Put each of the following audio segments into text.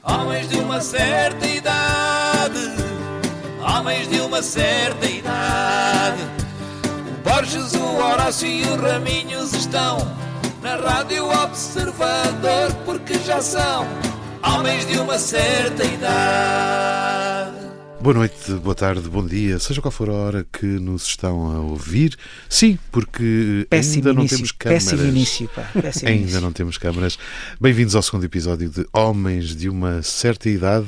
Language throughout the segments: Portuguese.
Homens de uma certa idade, homens de uma certa idade. O Borges, o Horácio e o Raminhos estão na Rádio Observador, porque já são homens de uma certa idade. Boa noite, boa tarde, bom dia, seja qual for a hora que nos estão a ouvir. Sim, porque ainda não temos câmaras. Péssimo início, pá. Péssimo ainda início. não temos câmaras. Bem-vindos ao segundo episódio de Homens de uma Certa Idade.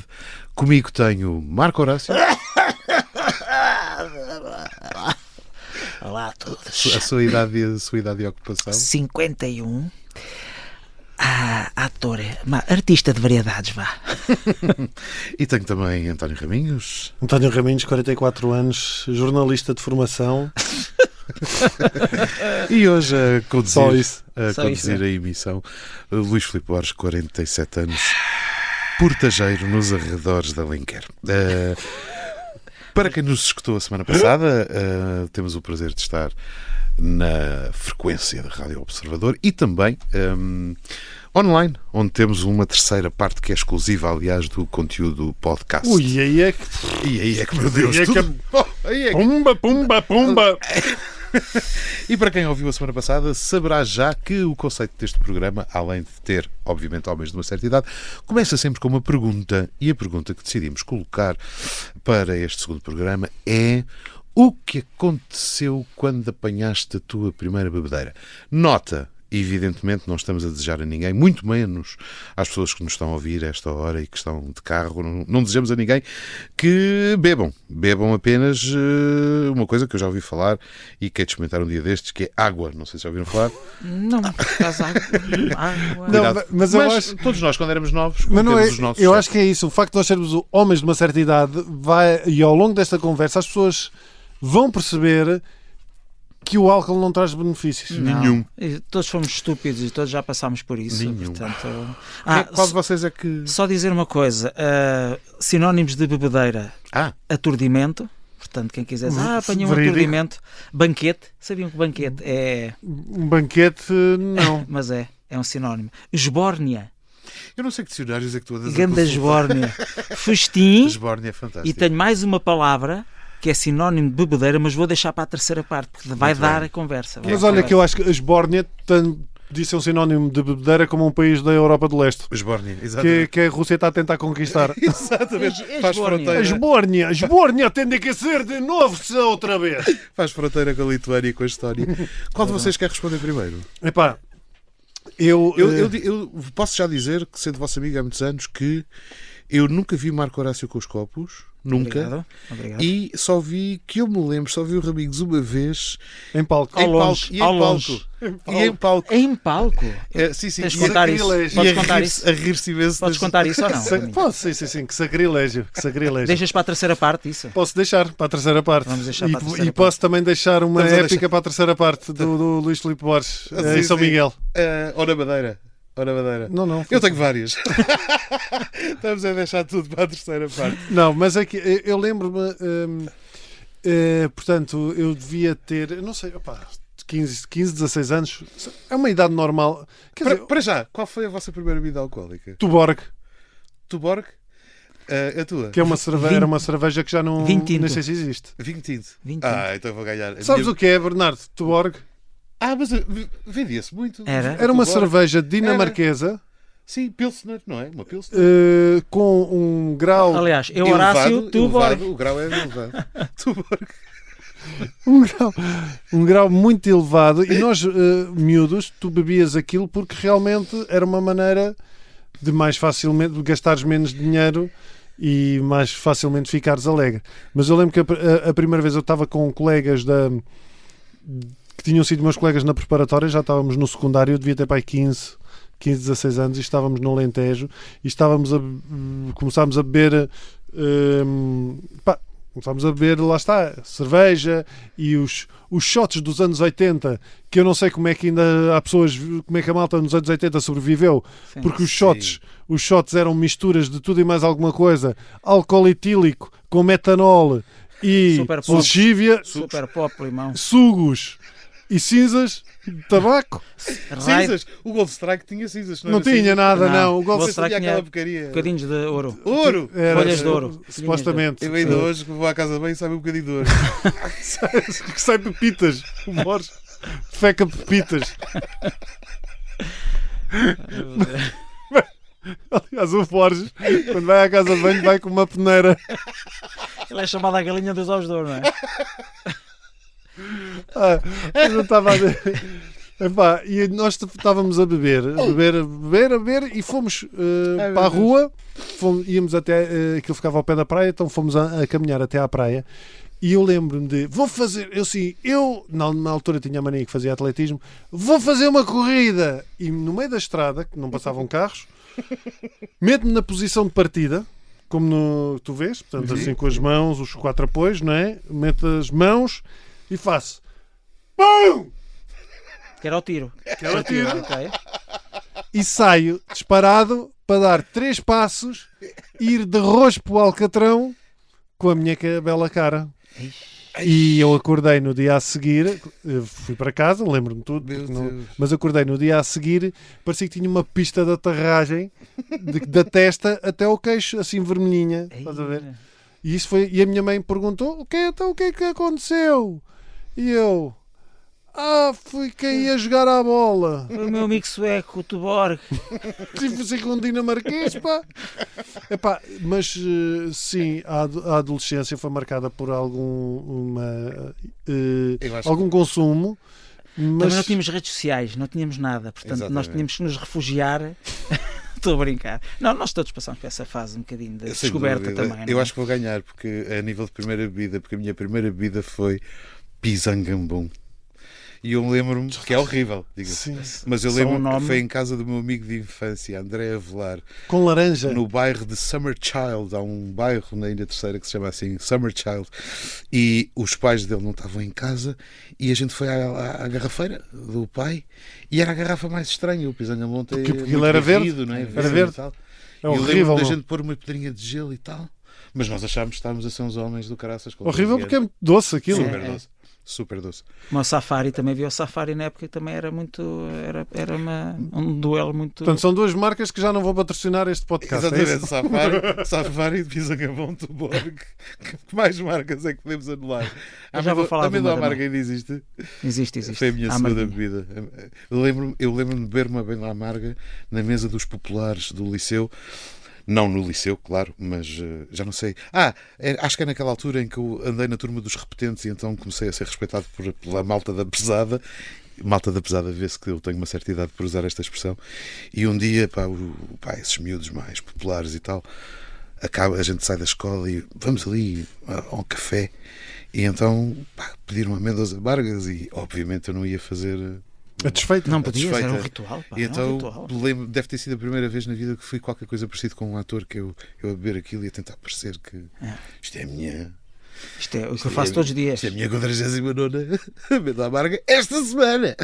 Comigo tenho Marco Horácio. Olá a todos. A sua idade e ocupação. 51. Ator, artista de variedades, vá. E tenho também António Raminhos. António Raminhos, 44 anos, jornalista de formação. E hoje a conduzir, Só isso. a emissão, Luís Filipe Borges, 47 anos, portageiro nos arredores de Alenquer. Para quem nos escutou a semana passada, temos o prazer de estar na frequência da Rádio Observador e também online, onde temos uma terceira parte que é exclusiva, aliás, do conteúdo podcast. Ui, aí é que... E aí é que, meu Deus, aí é que... tudo... aí é que... Pumba, pumba, pumba! E para quem ouviu a semana passada, saberá já que o conceito deste programa, além de ter, obviamente, homens de uma certa idade, começa sempre com uma pergunta. E a pergunta que decidimos colocar para este segundo programa é: o que aconteceu quando apanhaste a tua primeira bebedeira? Nota, evidentemente, não estamos a desejar a ninguém, muito menos às pessoas que nos estão a ouvir a esta hora e que estão de carro, não desejamos a ninguém que bebam. Bebam apenas uma coisa que eu já ouvi falar e que é de experimentar um dia destes, que é água. Não sei se já ouviram falar. Não, faz água. Não, mas eu acho... todos nós, quando éramos novos, Mas não é, os nossos eu acho que é isso. O facto de nós sermos homens de uma certa idade vai, e ao longo desta conversa as pessoas vão perceber que o álcool não traz benefícios. Nenhum. Todos fomos estúpidos e todos já passámos por isso. Nenhum. Portanto, Qual de vocês é que... só dizer uma coisa: sinónimos de bebedeira: aturdimento. Portanto, quem quiser dizer, apanhei um Verídico. aturdimento. Banquete. Sabiam que banquete é. Um banquete, não. Mas é um sinónimo. Esbórnia. Eu não sei que dicionários é que tu andas a Ganda consultar. esbórnia. Festim. Esbórnia é fantástico. E tenho mais uma palavra que é sinónimo de bebedeira, mas vou deixar para a terceira parte, porque vai Muito dar bem. a conversa. Mas olha que eu acho que a Esbórnia disse um sinónimo de bebedeira como um país da Europa do Leste. Esbórnia, exatamente. Que a Rússia está a tentar conquistar. Exatamente. Faz Esbórnia. A Esbórnia tem que ser de novo outra vez. Faz fronteira com a Lituânia e com a Estónia. Qual de vocês quer responder primeiro? Epá, eu Posso já dizer que, sendo vosso amigo há muitos anos, que eu nunca vi Marco Horácio com os copos. Nunca. Obrigado. E só vi, que eu me lembro, só vi o Raminhos uma vez em palco. em Ao longe, palco. ao longe. E em palco. Em palco? Sim. Tens de E contar isso. sacrilégio. Podes a contar rir-se- isso? a rir-se imenso. Podes contar isso ou não? Posso, sim, que sacrilégio. Deixas para a terceira parte isso? Posso deixar para a terceira parte. Vamos deixar para a terceira E parte. posso também deixar uma Estamos a épica para a terceira parte do Luís Filipe Borges em São Sim. Miguel. Ou na Madeira. Não. Eu tenho várias. Estamos a deixar tudo para a terceira parte. Não, mas é que eu lembro-me, portanto, eu devia ter, eu não sei, 15, 16 anos. É uma idade normal. Quer dizer, Para já, qual foi a vossa primeira bebida alcoólica? Tuborg, Tuborg? A tua? que é uma cerveja, era uma cerveja que já não, Vinho tinto. nem sei se existe. Vinho tinto. Vinho Então eu vou ganhar. Sabes o que é, Bernardo? Tuborg? Mas vendia-se muito. Era uma cerveja dinamarquesa Sim, Pilsner, não é? Uma Pilsner. com um grau... Aliás, eu, Horácio, Tuborg. O grau é elevado. Tuborg. Um grau muito elevado e nós, miúdos, tu bebias aquilo porque realmente era uma maneira de mais facilmente de gastares menos dinheiro e mais facilmente ficares alegre. Mas eu lembro que a primeira vez eu estava com colegas que tinham sido meus colegas na preparatória, já estávamos no secundário, eu devia ter pai 15, 16 anos e estávamos no Alentejo e começámos a beber começámos a beber, lá está, cerveja e os shots dos anos 80, que eu não sei como é que ainda há pessoas, como é que a malta nos anos 80 sobreviveu, Sim. porque os shots eram misturas de tudo e mais alguma coisa, álcool etílico com metanol e Super pop. lexívia, Super pop, limão. sugos e cinzas de tabaco. Cinzas! O Gold Strike tinha cinzas. Não tinha nada, não. O Gold Gold Strike tinha aquela tinha porcaria. bocadinhos de ouro. Ouro! Folhas de ouro. Supostamente. Eu ainda hoje que vou à casa bem e sabe um bocadinho de ouro. Que sai pepitas. O Borges feca pepitas. Aliás, o Borges, quando vai à casa de banho, vai com uma peneira. Ele é chamado a galinha dos ovos de ouro, não é? Eu não estava a ver. Epá, e nós estávamos a beber e fomos para a rua. Íamos até. Aquilo ficava ao pé da praia, então fomos a caminhar até à praia. E eu lembro-me de, vou fazer, eu na altura tinha a mania que fazia atletismo, vou fazer uma corrida. E no meio da estrada, que não passavam carros, meto-me na posição de partida, como tu vês, portanto, assim com as mãos, os 4 apoios, não é? Meto as mãos e faço PUM! Que era o tiro. Okay. E saio disparado para dar 3 passos e ir de rosto para o Alcatrão com a minha bela cara. E eu acordei no dia a seguir, fui para casa, lembro-me tudo, mas acordei no dia a seguir, parecia que tinha uma pista de aterragem da testa até ao queixo, assim vermelhinha. Estás a ver? E, isso foi, e a minha mãe perguntou: o que é que aconteceu? E eu: fui quem ia jogar à bola. Foi o meu amigo sueco, o Tuborg. Tive assim com um dinamarquês, pá. Epá, mas sim, a adolescência foi marcada por algum consumo. Mas... Também não tínhamos redes sociais, não tínhamos nada. Portanto, exatamente, nós tínhamos que nos refugiar. Estou a brincar. Não, nós todos passamos por essa fase um bocadinho de descoberta também. Eu acho que vou ganhar, porque a nível de primeira bebida, porque a minha primeira bebida foi Pisangambon. E eu lembro-me que é horrível, diga-se. Mas eu lembro-me que foi em casa do meu amigo de infância, André Avelar. Com laranja. No bairro de Summer Child. Há um bairro na Ilha Terceira que se chama assim, Summer Child. E os pais dele não estavam em casa e a gente foi à garrafeira do pai e era a garrafa mais estranha. O Pisangambon tem porque ele era verde, não é? Era verde. E tal. É horrível. Da gente pôr uma pedrinha de gelo e tal. Mas nós achámos que estávamos a ser uns homens do caraças. Horrível porque é muito doce aquilo. Super doce. Super doce. O Safari também viu o Safari na época, também era muito. Era um duelo muito. Portanto, são 2 marcas que já não vou patrocinar este podcast. Exatamente, Safari e Pisangambon Tuborg. Que mais marcas é que podemos anular? Já vou falar de uma marca ainda existe? Existe. Foi a minha segunda bebida. Eu lembro-me de beber uma bem amarga na mesa dos populares do liceu. Não no liceu, claro, mas já não sei. Acho que é naquela altura em que eu andei na turma dos repetentes e então comecei a ser respeitado pela malta da pesada. Malta da pesada, vê-se que eu tenho uma certa idade por usar esta expressão. E um dia, esses miúdos mais populares e tal, a gente sai da escola e vamos ali ao café. E então pediram amêndoas amargas e obviamente eu não ia fazer... A desfeita. Não podia, era um ritual. E então, deve ter sido a primeira vez na vida que fui qualquer coisa parecido com um ator, que eu a beber aquilo e a tentar parecer que isto é a minha... Isto é o que eu faço todos os dias. Isto é a minha 49ª amêndoa amarga esta semana.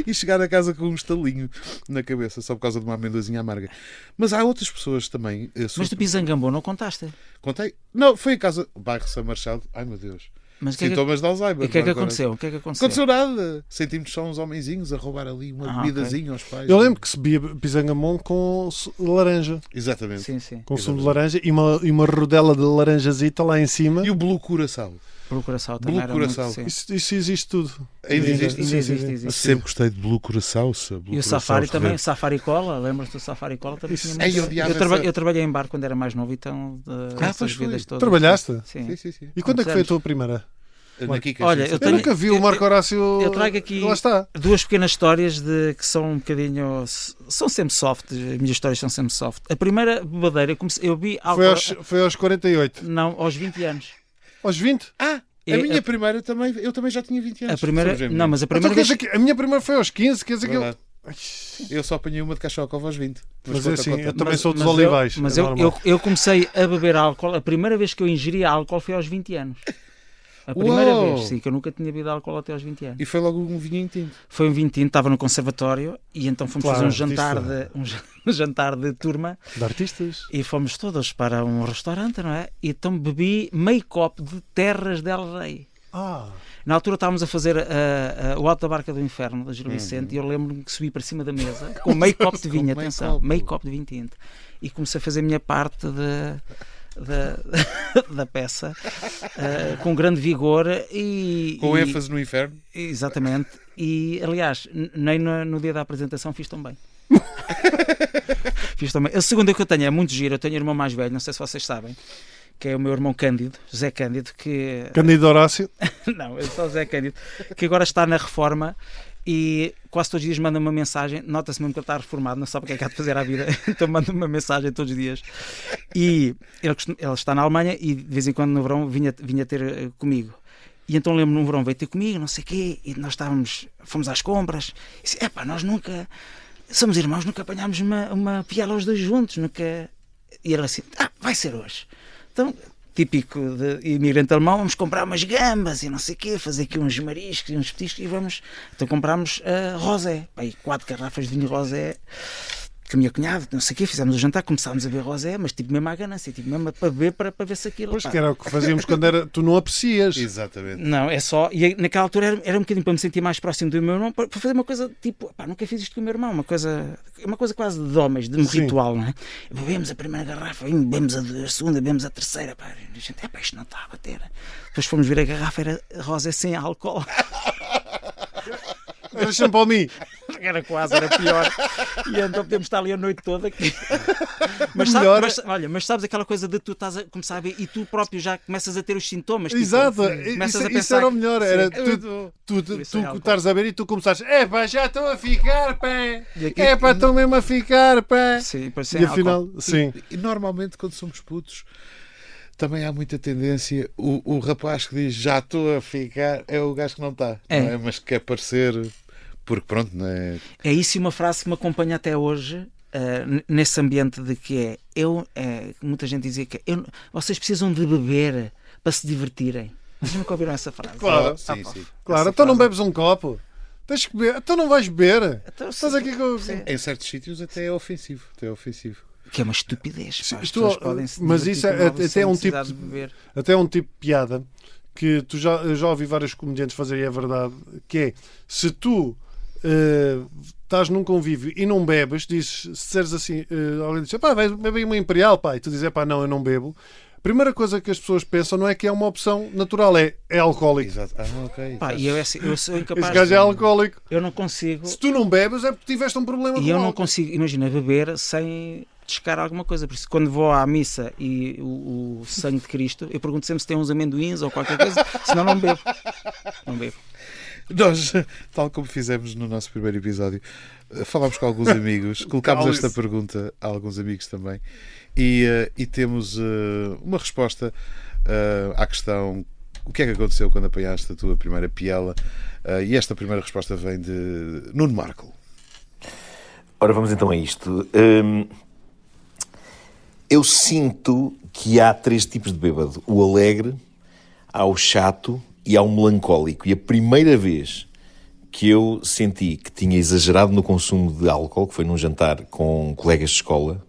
E chegar a casa com um estalinho na cabeça só por causa de uma amêndoazinha amarga. Mas há outras pessoas também. Mas do Pisangambon não contaste? Contei? Não, foi em casa, bairro Summer Child. Ai meu Deus. Mas sintomas de Alzheimer. E o que é que aconteceu? O que é que aconteceu? Aconteceu nada. Sentimos só uns homenzinhos a roubar ali uma bebidazinha aos pais. Eu lembro que se bebia Pisangambon com laranja. Exatamente. Sim. Com sumo de laranja e uma rodela de laranjazita lá em cima. E o Blue Curaçao. Blue Curaçao também era muito, isso existe tudo. Ainda existe. Sempre gostei de Blue Curaçao. E o Safari também, Safari Cola, lembras-te do Safari Cola? Também tinha muito. Eu trabalhei em bar quando era mais novo, então essas vidas todas. Trabalhaste? Sim. E quando é que foi a tua primeira? Olha, eu nunca vi o Marco Horácio. Eu trago aqui 2 pequenas histórias que são um bocadinho. São sempre soft. As minhas histórias são sempre soft. A primeira bebadeira, eu vi álcool. Foi aos 48? Não, aos 20 anos. Aos 20? A minha primeira também. Eu também já tinha 20 anos. A primeira. Não, mas a primeira vez. A minha primeira foi aos 15, quer dizer que eu só apanhei uma de Cachocov aos 20. Mas assim, eu também sou dos Olivais. Mas eu comecei a beber álcool. A primeira vez que eu ingeri álcool foi aos 20 anos. A primeira vez, sim, que eu nunca tinha bebido álcool até aos 20 anos. E foi logo um vinho tinto? Foi um vinho tinto, estava no conservatório e então fomos fazer um jantar de turma. De artistas. E fomos todos para um restaurante, não é? E então bebi meio copo de Terras del Rei. Na altura estávamos a fazer o Alto da Barca do Inferno, da Gil Vicente, e eu lembro-me que subi para cima da mesa com meio copo de vinho, atenção, meio copo de vinho tinto, e comecei a fazer a minha parte da peça com grande vigor Com ênfase no inferno. Exatamente. E, aliás, nem no dia da apresentação fiz tão bem. Fiz tão bem. A segunda que eu tenho é muito giro. Eu tenho um irmão mais velho, não sei se vocês sabem, que é o meu irmão Cândido, José Cândido, que... Cândido Horácio? Não, é só José Cândido, que agora está na reforma e quase todos os dias manda uma mensagem. Nota-se mesmo que ele está reformado, não sabe o que é que há de fazer à vida, então manda uma mensagem todos os dias. E ele está na Alemanha e de vez em quando no verão vinha ter comigo. E então lembro-me num verão, veio ter comigo, não sei o quê, e nós fomos às compras, e disse, nós nunca, somos irmãos, nunca apanhámos uma piela os dois juntos, nunca... E ele assim, vai ser hoje. Então, típico de imigrante alemão, vamos comprar umas gambas e não sei o quê, fazer aqui uns mariscos e uns petiscos e vamos... Então comprámos rosé, 4 garrafas de vinho rosé, com a minha cunhada, não sei o quê, fizemos o jantar, começámos a beber rosé, mas tipo mesmo à ganância, tipo mesmo para beber, para ver se aquilo... Pois que era o que fazíamos quando era... Tu não aprecias. Exatamente. Não, é só... E naquela altura era um bocadinho para me sentir mais próximo do meu irmão, para fazer uma coisa tipo... nunca fiz isto com o meu irmão, uma coisa quase de homens, de um ritual, não é? Bebemos a primeira garrafa, bebemos a segunda, bebemos a terceira, pá. E a gente, isto não está a bater. Depois fomos ver a garrafa, era rosé sem álcool. Era champomi. Era quase, era pior. E então podemos estar ali a noite toda. Mas sabes aquela coisa de tu estás a começar a ver e tu próprio já começas a ter os sintomas. Exato, isso era o melhor. Era tu estares a ver e tu começares, já estou a ficar, pé. Estou mesmo a ficar, pé. Sim, e afinal, sim. E normalmente quando somos putos também há muita tendência, o rapaz que diz já estou a ficar é o gajo que não está, não é? Mas que quer parecer, porque pronto, não é? É isso, e uma frase que me acompanha até hoje, nesse ambiente de que muita gente dizia que vocês precisam de beber para se divertirem. Vocês nunca ouviram essa frase? Claro, sim. Claro, então não bebes um copo. Tens que beber, então não vais beber. Então, estás aqui com... Em certos sítios até é ofensivo. Que é uma estupidez. Pá, mas isso até é um tipo de piada que eu já ouvi vários comediantes fazer, e é verdade, que é, se tu estás num convívio e não bebes, se disseres assim, alguém diz, bebe aí uma Imperial, pá, e tu dizes, não, eu não bebo. A primeira coisa que as pessoas pensam não é que é uma opção natural, é alcoólico. Exato. Ok. E eu sou incapaz. Esse gajo é alcoólico. Eu não consigo. Se tu não bebes é porque tiveste um problema E eu não consigo, imagina, beber sem descar alguma coisa. Por isso, quando vou à missa e o sangue de Cristo, eu pergunto sempre se tem uns amendoins ou qualquer coisa, senão não bebo. Não bebo. Nós, tal como fizemos no nosso primeiro episódio, falámos com alguns amigos, colocámos esta pergunta a alguns amigos também, e temos uma resposta à questão: o que é que aconteceu quando apanhaste a tua primeira piela? E esta primeira resposta vem de Nuno Marco. Ora, vamos então a isto. Eu sinto que há 3 tipos de bêbado: o alegre, há o chato e há o melancólico. E a primeira vez que eu senti que tinha exagerado no consumo de álcool, que foi num jantar com colegas de escola,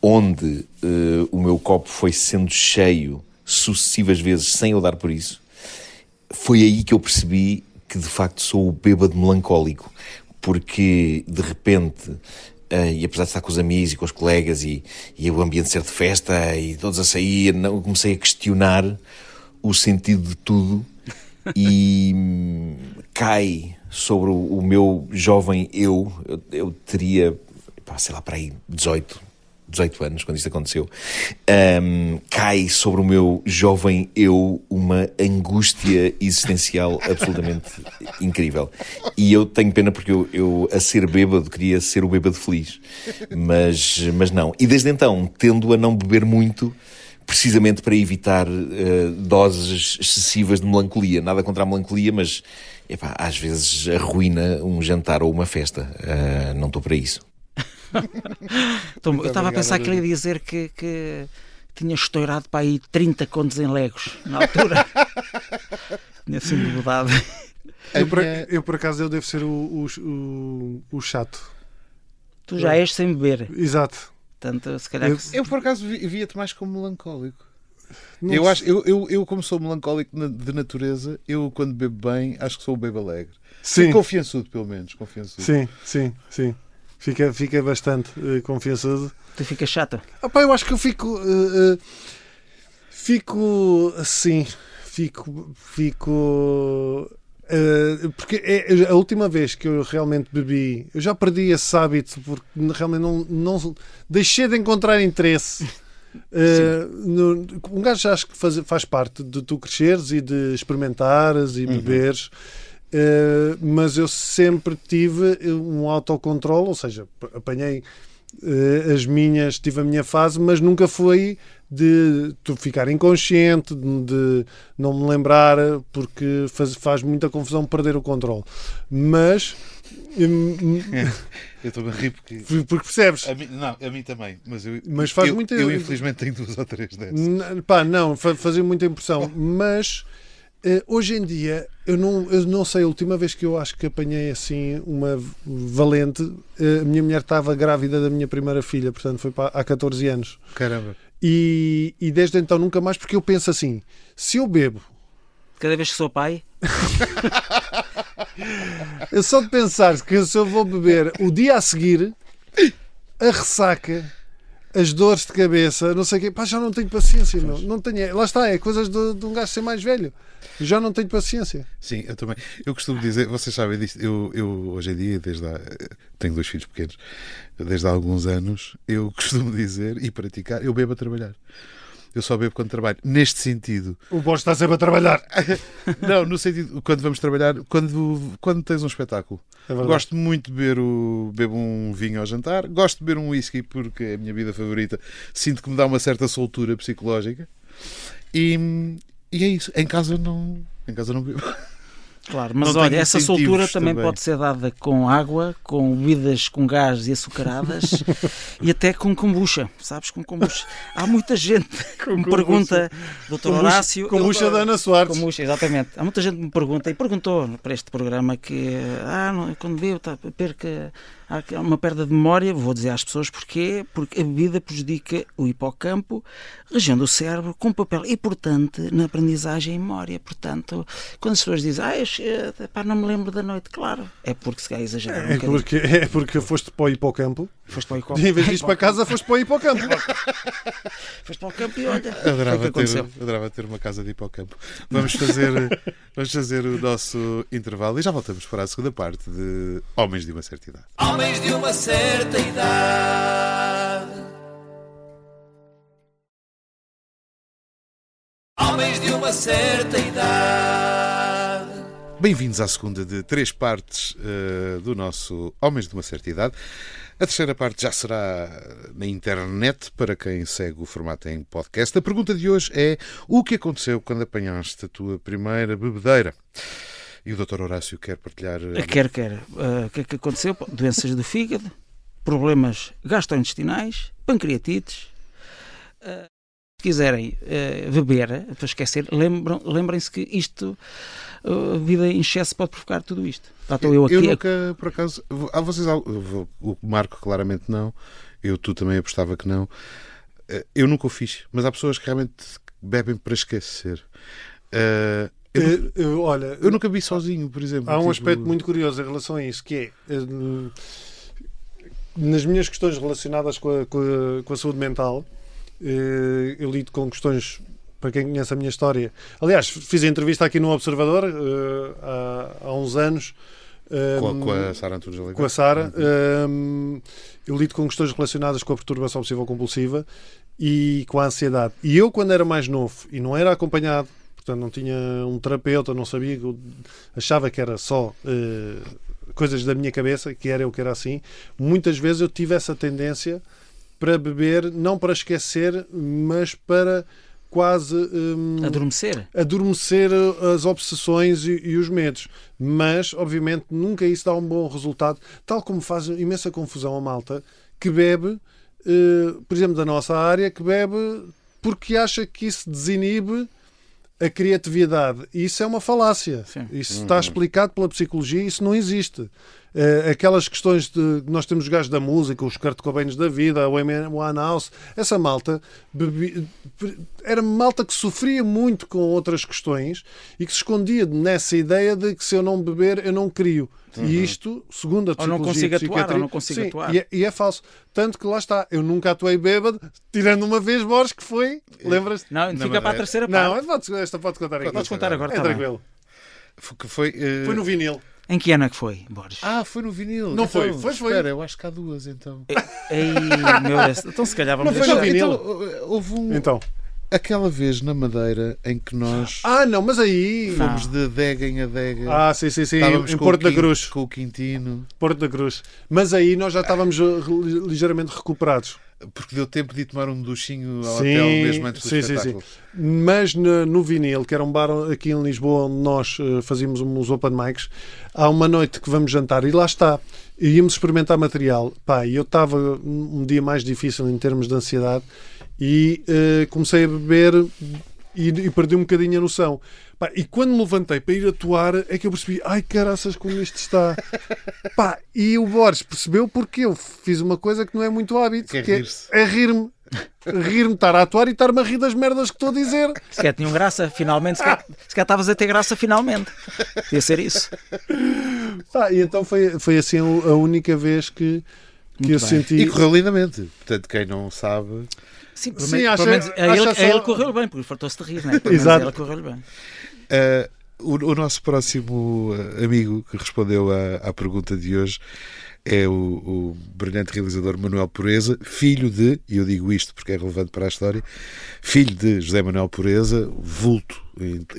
onde o meu copo foi sendo cheio sucessivas vezes sem eu dar por isso, foi aí que eu percebi que de facto sou o bêbado melancólico, porque de repente, e apesar de estar com os amigos e com os colegas e o ambiente ser de festa e todos a sair, eu comecei a questionar o sentido de tudo e cai sobre o meu jovem eu teria, sei lá, para aí 18 anos quando isto aconteceu, cai sobre o meu jovem eu uma angústia existencial absolutamente incrível. E eu tenho pena porque eu a ser bêbado queria ser o bêbado feliz, mas não. E desde então tendo a não beber muito, precisamente para evitar doses excessivas de melancolia. Nada contra a melancolia, mas às vezes arruína um jantar ou uma festa. Não estou para isso. Eu estava a pensar que ele ia dizer que tinha estourado para aí 30 contos em Legos na altura. Tinha sido bebedado. Eu por acaso eu devo ser o chato. Tu já és sem beber. Exato. Portanto, se calhar eu por acaso via-te mais como melancólico. Eu acho, eu como sou melancólico de natureza, eu quando bebo bem, acho que sou um bebo alegre. Sim, Confiançudo, pelo menos. Confiançudo. sim. Fica bastante confiançudo. Tu ficas chata. Pá, eu acho que eu fico assim, porque é a última vez que eu realmente bebi, eu já perdi esse hábito porque realmente não deixei de encontrar interesse. Um gajo acho que faz parte de tu cresceres e de experimentares e beberes. Mas eu sempre tive um autocontrole, ou seja, apanhei tive a minha fase, mas nunca foi de tu ficar inconsciente, de não me lembrar, porque faz muita confusão perder o controle. Mas Eu estou a rir porque percebes? A mim também, Mas faz eu infelizmente tenho 2 ou 3 dessas. Fazia muita impressão, mas hoje em dia eu não sei, a última vez que eu acho que apanhei assim uma valente, a minha mulher estava grávida da minha primeira filha, portanto foi há 14 anos. Caramba. E desde então nunca mais, porque eu penso assim, se eu bebo, Cada vez que sou pai, eu só de pensar que se eu vou beber o dia a seguir, a ressaca, as dores de cabeça, não sei o quê, pá, já não tenho paciência, meu. Não tenho, lá está, é coisas de um gajo ser mais velho. Já não tenho paciência. Sim, eu também. Eu costumo dizer, vocês sabem disto, eu hoje em dia, tenho 2 filhos pequenos, desde há alguns anos, eu costumo dizer e praticar, eu bebo a trabalhar. Eu só bebo quando trabalho. Neste sentido. O Bosch está sempre a trabalhar. Não, no sentido, quando vamos trabalhar, quando tens um espetáculo. É verdade. Gosto muito de bebo um vinho ao jantar. Gosto de beber um whisky porque é a minha vida favorita. Sinto que me dá uma certa soltura psicológica. E é isso. Em casa não bebo. claro, mas Não olha, tenho essa incentivos soltura também também. pode ser dada com água, com bebidas com gás e açucaradas e até com kombucha, sabes, com kombucha. Há muita gente que me pergunta, Dr. Horácio... Kombucha da Ana Soares. Kombucha, exatamente. Há muita gente que me pergunta, e perguntou para este programa, que quando bebo há uma perda de memória. Vou dizer às pessoas porquê. Porque a bebida prejudica o hipocampo, região do cérebro, com papel importante na aprendizagem e memória. Portanto, quando as pessoas dizem não me lembro da noite, claro, é porque se calhar exageraram um bocadinho. É porque foste para o hipocampo. Foste para o hipocampo. Em vez de ir para casa, foste para o hipocampo. Foste para o campo e olha, Adorava ter uma casa de hipocampo. Vamos fazer o nosso intervalo e já voltamos para a segunda parte de Homens de uma Certa Idade. Homens de uma certa idade. Homens de uma certa idade. Bem-vindos à segunda de 3 partes do nosso Homens de uma Certa Idade. A terceira parte já será na internet para quem segue o formato em podcast. A pergunta de hoje é: o que aconteceu quando apanhaste a tua primeira bebedeira? E o Dr. Horácio quer partilhar... Quero. O que é que aconteceu? Doenças do fígado, problemas gastrointestinais, pancreatites. Se quiserem beber, para esquecer, lembrem-se que isto, a vida em excesso pode provocar tudo isto. Estou eu aqui. Eu nunca, por acaso... O Marco claramente não. Tu também apostava que não. Eu nunca o fiz. Mas há pessoas que realmente bebem para esquecer. Eu nunca vi sozinho, por exemplo. Há um aspecto muito curioso em relação a isso, que é nas minhas questões relacionadas com a saúde mental, eu lido com questões, para quem conhece a minha história. Aliás, fiz a entrevista aqui no Observador há uns anos. Com a Sara Antunes Oliveira. Com a Sara. Eu lido com questões relacionadas com a perturbação obsessiva-compulsiva e com a ansiedade. E eu, quando era mais novo e não era acompanhado, portanto não tinha um terapeuta, não sabia, achava que era só coisas da minha cabeça, que era eu que era assim, muitas vezes eu tive essa tendência para beber, não para esquecer, mas para quase adormecer as obsessões e os medos. Mas, obviamente, nunca isso dá um bom resultado, tal como faz imensa confusão a malta que bebe, por exemplo, da nossa área, que bebe porque acha que isso desinibe a criatividade. E isso é uma falácia. Sim. Isso está explicado pela psicologia, isso não existe. aquelas questões de nós temos os gajos da música, os Kurt Cobains da vida, o Amy Winehouse, essa malta era malta que sofria muito com outras questões e que se escondia nessa ideia de que se eu não beber eu não crio. E isto, segundo a Ou não psicologia consigo e atuar, psiquiatria, ou não consigo sim, atuar. E é falso. Tanto que lá está, eu nunca atuei bêbado, tirando uma vez, Borges, que foi, lembras-te? Não, fica para a Madeira. terceira Não, parte. esta pode contar aqui. Podes contar agora, É tá bem. tranquilo. Que foi, Foi no vinil. Em que ano é que foi, Borges? foi no vinil. Não Então, foi. Espera, eu acho que há duas então. Ei, meu Deus. Então se calhar vamos Não foi no deixar. vinil. Então, houve Então. aquela vez na Madeira em que nós Não, mas aí... fomos de adega em adega. Sim, Estávamos em com Porto o da Cruz. Com o Quintino. Porto da Cruz. Mas aí nós já estávamos ligeiramente recuperados. Porque deu tempo de ir tomar um duchinho ao Sim, hotel mesmo antes do sim. espetáculo. Mas no Vinil, que era um bar aqui em Lisboa onde nós fazíamos uns open mics, há uma noite que vamos jantar e lá está. E íamos experimentar material. E eu estava um dia mais difícil em termos de ansiedade e comecei a beber e perdi um bocadinho a noção. E quando me levantei para ir atuar é que eu percebi, ai caraças, como isto está. E o Borges percebeu porque eu fiz uma coisa que não é muito hábito, Que é que rir-se. é rir-me. Rir-me, estar a atuar e estar-me a rir das merdas que estou a dizer. Se calhar tinham graça, finalmente. Se calhar estavas a ter graça, finalmente. Podia ser isso. E então foi assim a única vez que eu bem. senti. E correu lindamente. Portanto, quem não sabe. Sim, Sim, pelo acha- menos acha só- ele correu bem, porque fartou-se de rir, não é? Pelo menos Exato. ele correu-lhe bem. O nosso próximo amigo que respondeu à pergunta de hoje é o brilhante realizador Manuel Pureza, filho de, e eu digo isto porque é relevante para a história, filho de José Manuel Pureza, vulto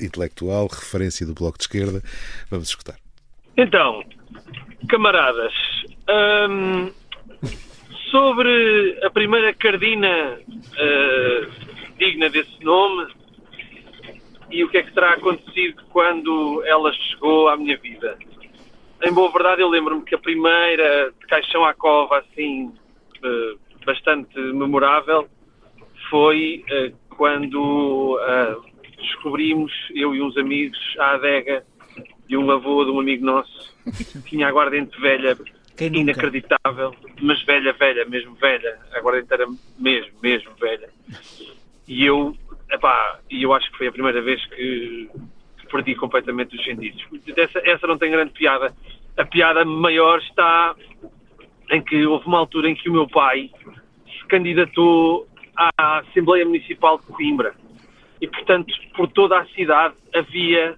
intelectual, referência do Bloco de Esquerda. Vamos escutar. Então, camaradas, sobre a primeira cardina digna desse nome e o que é que terá acontecido quando ela chegou à minha vida. Em boa verdade, eu lembro-me que a primeira de caixão à cova, assim, bastante memorável, foi quando descobrimos, eu e uns amigos, a adega de um avô de um amigo nosso, que tinha aguardente velha, Quem nunca? inacreditável, mas velha, mesmo velha. A aguardente era mesmo velha. E eu acho que foi a primeira vez que perdi completamente os sentidos. Essa não tem grande piada. A piada maior está em que houve uma altura em que o meu pai se candidatou à Assembleia Municipal de Coimbra. E, portanto, por toda a cidade havia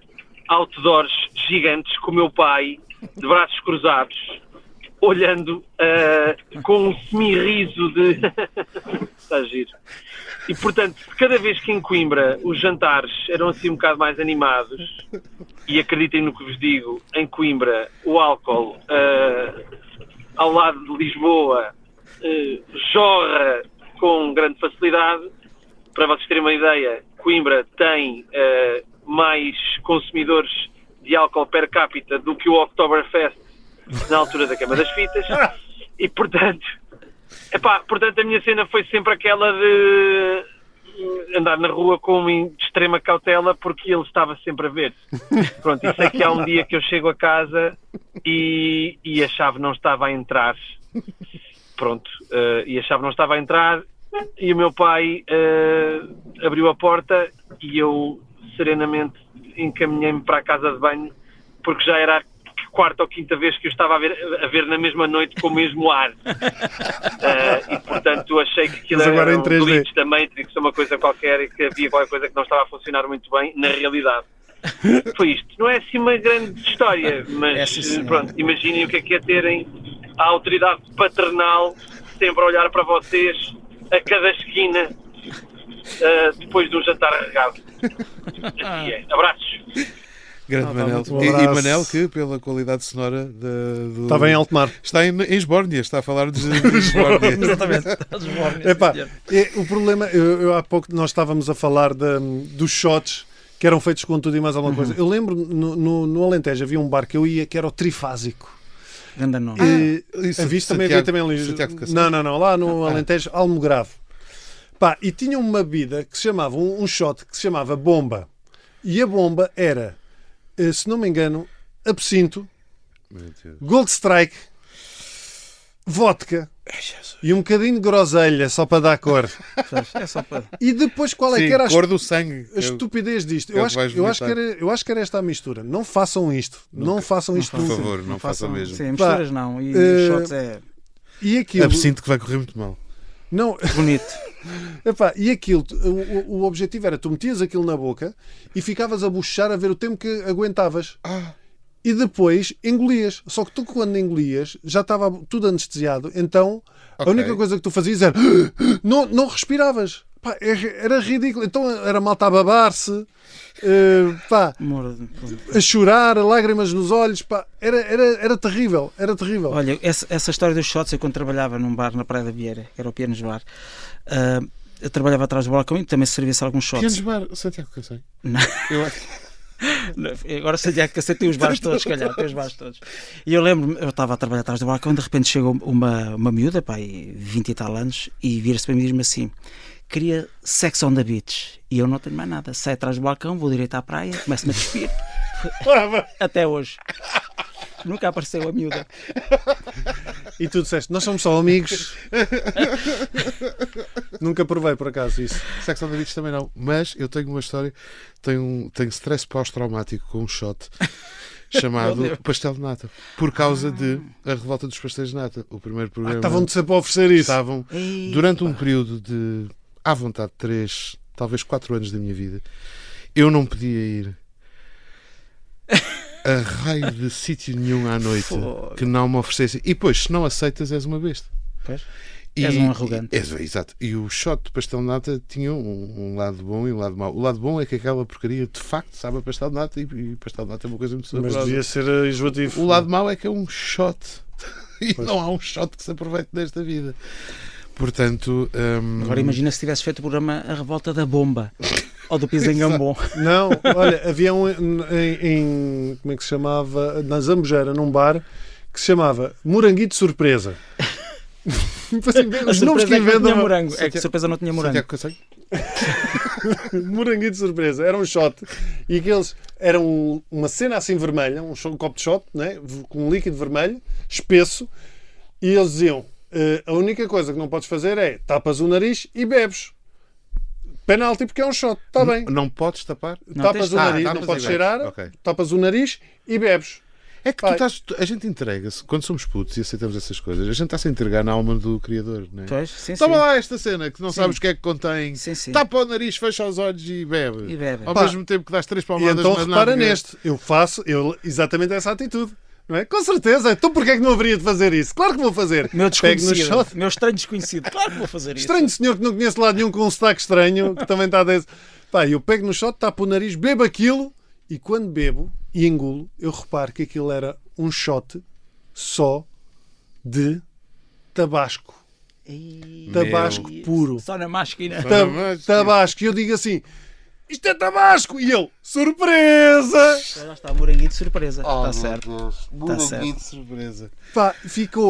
outdoors gigantes com o meu pai, de braços cruzados, olhando com um semi-riso de... Está giro. E, portanto, cada vez que em Coimbra os jantares eram assim um bocado mais animados, e acreditem no que vos digo, em Coimbra o álcool ao lado de Lisboa jorra com grande facilidade. Para vocês terem uma ideia, Coimbra tem mais consumidores de álcool per capita do que o Oktoberfest na altura da Queima das Fitas. E, portanto, a minha cena foi sempre aquela de andar na rua com extrema cautela, porque ele estava sempre a ver. Pronto, e sei que há um dia que eu chego a casa e a chave não estava a entrar. Pronto, e a chave não estava a entrar e o meu pai abriu a porta e eu serenamente encaminhei-me para a casa de banho, porque já era a quarta ou quinta vez que eu estava a ver na mesma noite com o mesmo ar. E portanto achei que aquilo Mas agora era em um 3D. glitch também, teria que ser uma coisa qualquer e que havia qualquer coisa que não estava a funcionar muito bem na realidade. Foi isto. Não é assim uma grande história, mas É, sim, senhor. pronto, imaginem o que é terem a autoridade paternal sempre a olhar para vocês a cada esquina depois de um jantar regado. Assim é. Abraços. Grande Manel. muito bom. E Abraço. Manel, que pela qualidade sonora do... Estava em alto mar. Está em Esbórnia, está a falar de Esbórnia. Exatamente. O problema, eu há pouco nós estávamos a falar dos shots que eram feitos com tudo e mais alguma coisa. Eu lembro no Alentejo havia um bar que eu ia que era o Trifásico. Grande nome. Isso, Havia também, Santiago- havia também em Santiago de Cacém. Não, lá no Alentejo, Almograve. E tinha uma bebida que se chamava, um shot que se chamava bomba. E a bomba era, se não me engano, absinto, Meu Deus. Gold Strike, vodka e um bocadinho de groselha só para dar cor. É só para. E depois qual é Sim, que era cor do sangue. a estupidez disto? é o que vais Eu acho vomitar. que era esta a mistura. Não façam isto. Não façam isto Por nunca. favor, não façam mesmo. Sim, misturas não. E shots é E aquilo. Absinto que vai correr muito mal. Não, bonito. epá, e aquilo, o objetivo era tu metias aquilo na boca e ficavas a bochechar a ver o tempo que aguentavas. E depois engolias. Só que tu, quando engolias, já estava tudo anestesiado. Então, Ok. a única coisa que tu fazias era não respiravas. Pá, era ridículo. Então era malta a babar-se, pá, a chorar, lágrimas nos olhos. Pá, era terrível. Era terrível. Olha, essa história dos shots, eu quando trabalhava num bar na Praia da Vieira, que era o Pianos Bar, eu trabalhava atrás do balcão e também servia-se alguns shots. Pianos Bar, Santiago, que eu sei. Não. Eu acho. Agora sei que tem os bares todos, se calhar, tem os bares todos. E eu lembro-me, eu estava a trabalhar atrás do balcão, de repente chegou uma miúda, pá, 20 e tal anos, e vira-se para mim e diz-me assim: queria Sex on the Beach. E eu não tenho mais nada. Saio atrás do balcão, vou direito à praia, começo-me a despir. Até hoje. Nunca apareceu a miúda. E tu disseste, nós somos só amigos. Nunca provei, por acaso, isso. Sex on the Beach também não. Mas eu tenho uma história. Tenho stress pós-traumático com um shot chamado Pastel de Nata. Por causa de A Revolta dos Pastéis de Nata. O primeiro programa. Estavam-te sempre a oferecer isso. Estavam durante um período de, à vontade, 3, talvez 4 anos da minha vida. Eu não podia ir a raio de sítio nenhum à noite que não me oferecesse. E depois, se não aceitas, és uma besta. Pois. És um arrogante. Exato. E o shot de pastel de nata tinha um lado bom e um lado mau. O lado bom é que aquela porcaria de facto sabe a pastel de nata e pastel de nata é uma coisa muito Mas saborosa. devia ser enjoativo. O lado mau é que é um shot. E não há um shot que se aproveite desta vida. Portanto... Agora imagina se tivesse feito o programa A Revolta da Bomba. Ou do Pisangambon. Não, olha, havia um em como é que se chamava? Na Zambujeira, num bar, que se chamava Moranguito Surpresa. Os nomes que não tinha inventam. morango. É que a surpresa não tinha morango. Santiago, que eu sei? Moranguito Surpresa. Era um shot. E aqueles eram uma cena assim vermelha, um copo de shot, né? Com um líquido vermelho, espesso. E eles diziam: a única coisa que não podes fazer é tapas o nariz e bebes. Penalti porque é um shot. Está bem. Não podes tapar? Tapas o nariz, tapas não podes e bebes. cheirar. Ok. Tapas o nariz e bebes. É que Vai. a gente entrega-se, quando somos putos e aceitamos essas coisas, a gente está-se a entregar na alma do Criador, não é? Pois, sim, sim. Toma lá esta cena que não Sim. sabes o que é que contém, Sim, sim. tapa o nariz, fecha os olhos e bebe. E bebe. Ao Pá. mesmo tempo que dás 3 E palmadas, então mas repara nada, neste. Eu faço exatamente essa atitude. Não é? Com certeza. Então porquê é que não haveria de fazer isso? Claro que vou fazer. Meu Pego no desconhecido. shot. Meu estranho desconhecido. Claro que vou fazer isso. Estranho senhor que não conheço de lado nenhum com um sotaque estranho, que também está desse. Pá, eu pego no shot, tapo o nariz, bebo aquilo e quando bebo e engulo, eu reparo que aquilo era um shot só de tabasco. Ei, Tabasco puro. Só na máquina. Tabasco. E eu digo assim: isto é tabasco! E ele: surpresa! Já está, moranguinho de surpresa. Está certo. Está certo. de surpresa. Pá,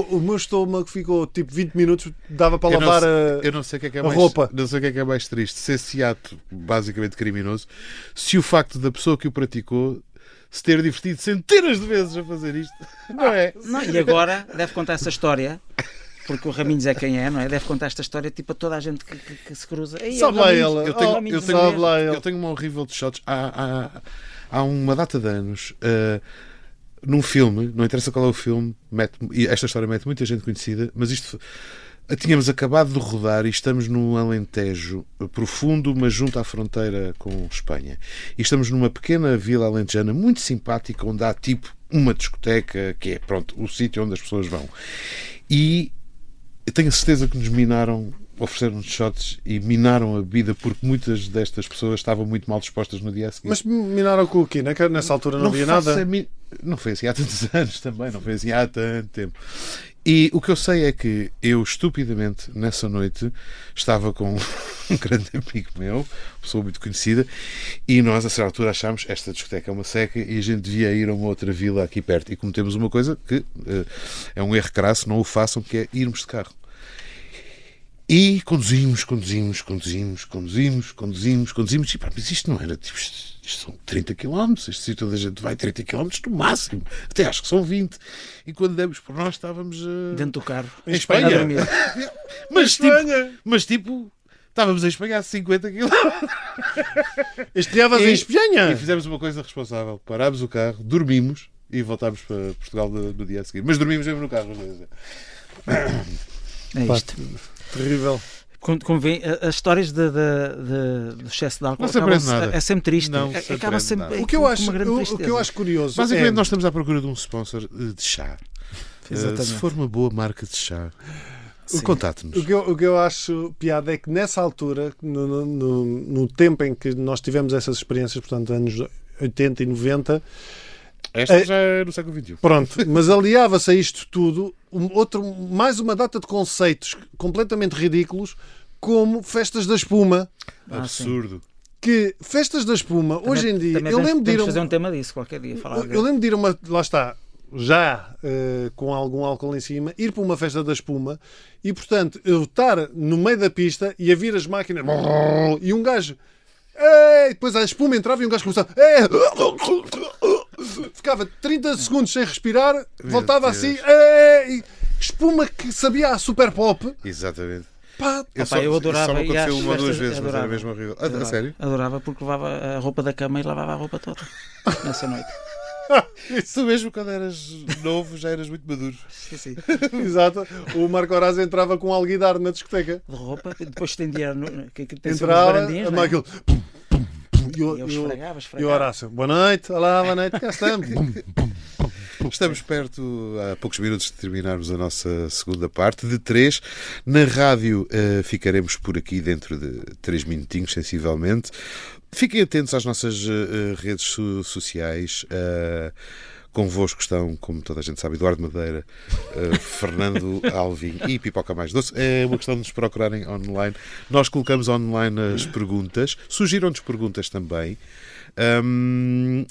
o meu estômago ficou tipo 20 minutos, dava para lavar Eu não sei o que é que é a mais, roupa. não sei o que é mais triste, se esse ato basicamente criminoso, se o facto da pessoa que o praticou se ter divertido centenas de vezes a fazer isto, não é? Não, e agora deve contar essa história, porque o Raminhos é quem é, não é? Deve contar esta história tipo a toda a gente que se cruza. Ei, Sabe é o lá Raminhos, ela. é o tenho- Raminhos eu tenho- outra Sabe vez. lá ele. Eu tenho uma horrível de shots. Há uma data de anos, num filme, não interessa qual é o filme, e esta história mete muita gente conhecida, mas isto tínhamos acabado de rodar e estamos no Alentejo profundo, mas junto à fronteira com Espanha. E estamos numa pequena vila alentejana muito simpática, onde há tipo uma discoteca, que é pronto, o sítio onde as pessoas vão. E eu tenho a certeza que nos minaram, ofereceram-nos shots e minaram a bebida porque muitas destas pessoas estavam muito mal dispostas no dia a seguir. Mas minaram com o quê? Nessa altura não havia faço nada. Não foi assim há tantos anos também, não foi assim há tanto tempo. E o que eu sei é que eu, estupidamente, nessa noite, estava com um grande amigo meu, pessoa muito conhecida, e nós, a certa altura, achámos esta discoteca é uma seca e a gente devia ir a uma outra vila aqui perto. E cometemos uma coisa que é um erro crasso, não o façam, que é irmos de carro. E conduzimos. E pá, mas isto não era tipo. Isto são 30 km. Este sítio onde a gente vai 30 km no máximo. Até acho que são 20. E quando demos por nós estávamos. Dentro do carro. Em Espanha. A dormir. Mas tipo. Estávamos a Espanha a 50 km. Estilhavas em Espanha? E fizemos uma coisa responsável. Parámos o carro, dormimos e voltámos para Portugal no dia a seguir. Mas dormimos mesmo no carro. É isto. Terrível. Como vê, as histórias do excesso de álcool Não se aprende nada. É sempre triste. Não se Acaba aprende sempre nada. O que eu com acho, uma grande o que tristeza. eu acho curioso Basicamente, é... nós estamos à procura de um sponsor de chá. Exatamente. Se for uma boa marca de chá, Sim. contate-nos. O que eu acho piada é que nessa altura, no tempo em que nós tivemos essas experiências, portanto, anos 80 e 90, Esta já é no século XXI. pronto, mas aliava-se a isto tudo mais uma data de conceitos completamente ridículos, como festas da espuma. Absurdo. Que festas da espuma, hoje em dia, Também eu lembro de ir podemos a fazer um tema disso qualquer dia. Falar eu lembro de ir a uma, lá está, já com algum álcool em cima, ir para uma festa da espuma e, portanto, eu estar no meio da pista e a vir as máquinas e um gajo, depois a espuma entrava e um gajo começava, ficava 30 segundos sem respirar, voltava Deus. assim, espuma que sabia a super pop. Exatamente. Pá, eu adorava Só me ir às aconteceu uma ou duas festas, vezes, mas era adorava. mesmo horrível. A Adorava. sério? Adorava porque levava a roupa da cama e lavava a roupa toda nessa noite. Tu mesmo quando eras novo já eras muito maduro. Sim. exato. O Marco Horácio entrava com um alguidar na discoteca. De roupa, depois estendia que tem sempre Entrava, uns varandinhos, a não é? Michael. E eu esfregava. E o Horácio, boa noite, olá, boa noite, cá estamos. Estamos perto, há poucos minutos, de terminarmos a nossa segunda parte de 3. Na rádio ficaremos por aqui dentro de 3 minutinhos, sensivelmente. Fiquem atentos às nossas redes sociais. Convosco estão, como toda a gente sabe, Eduardo Madeira, Fernando Alvim e Pipoca Mais Doce. É uma questão de nos procurarem online. Nós colocamos online as perguntas. Sugiram-nos perguntas também.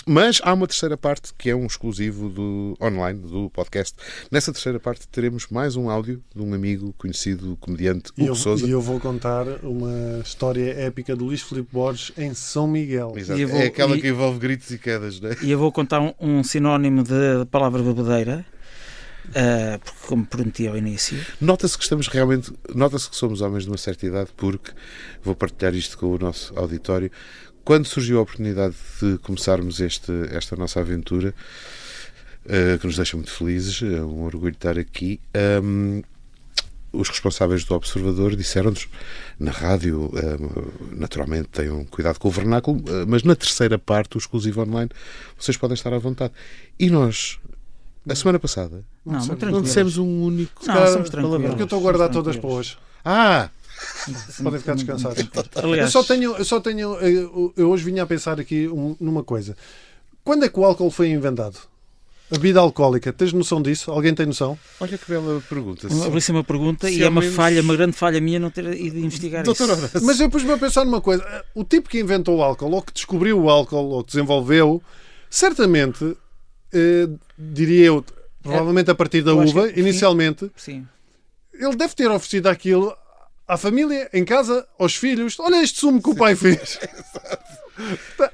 Mas há uma terceira parte que é um exclusivo do online, do podcast. Nessa terceira parte teremos mais um áudio de um amigo conhecido, comediante, Hugo Sousa. E eu vou contar uma história épica do Luís Filipe Borges em São Miguel. Exato. E eu vou- É aquela e- que envolve gritos e quedas, não é? E eu vou contar um sinónimo de palavra bebedeira, porque como prometi ao início. Nota-se que nota-se que somos homens de uma certa idade, porque vou partilhar isto com o nosso auditório. Quando surgiu a oportunidade de começarmos esta nossa aventura, que nos deixa muito felizes, é um orgulho estar aqui, os responsáveis do Observador disseram-nos na rádio, naturalmente tenham cuidado com o vernáculo, mas na terceira parte, o exclusivo online, vocês podem estar à vontade. E nós, a semana passada, não dissemos um único... Não, somos tranquilos. Porque eu estou a guardar todas para hoje. Podem ficar descansados. Aliás, Eu hoje vinha a pensar aqui numa coisa. Quando é que o álcool foi inventado? A bebida alcoólica, tens noção disso? Alguém tem noção? Olha que bela pergunta. uma belíssima pergunta se e é ao uma menos- falha, uma grande falha minha não ter ido investigar Doutor isso. Horácio. Mas eu pus-me a pensar numa coisa. O tipo que inventou o álcool, ou que descobriu o álcool, ou que desenvolveu, certamente, diria eu, provavelmente a partir da eu acho uva, que- inicialmente, Sim. ele deve ter oferecido aquilo à família, em casa, aos filhos. Olha este sumo que o pai fez.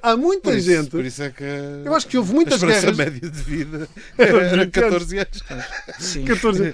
Há muita gente. Por isso é que Eu acho que houve a muitas esperança guerras. média de vida era 14 anos. Sim. 14.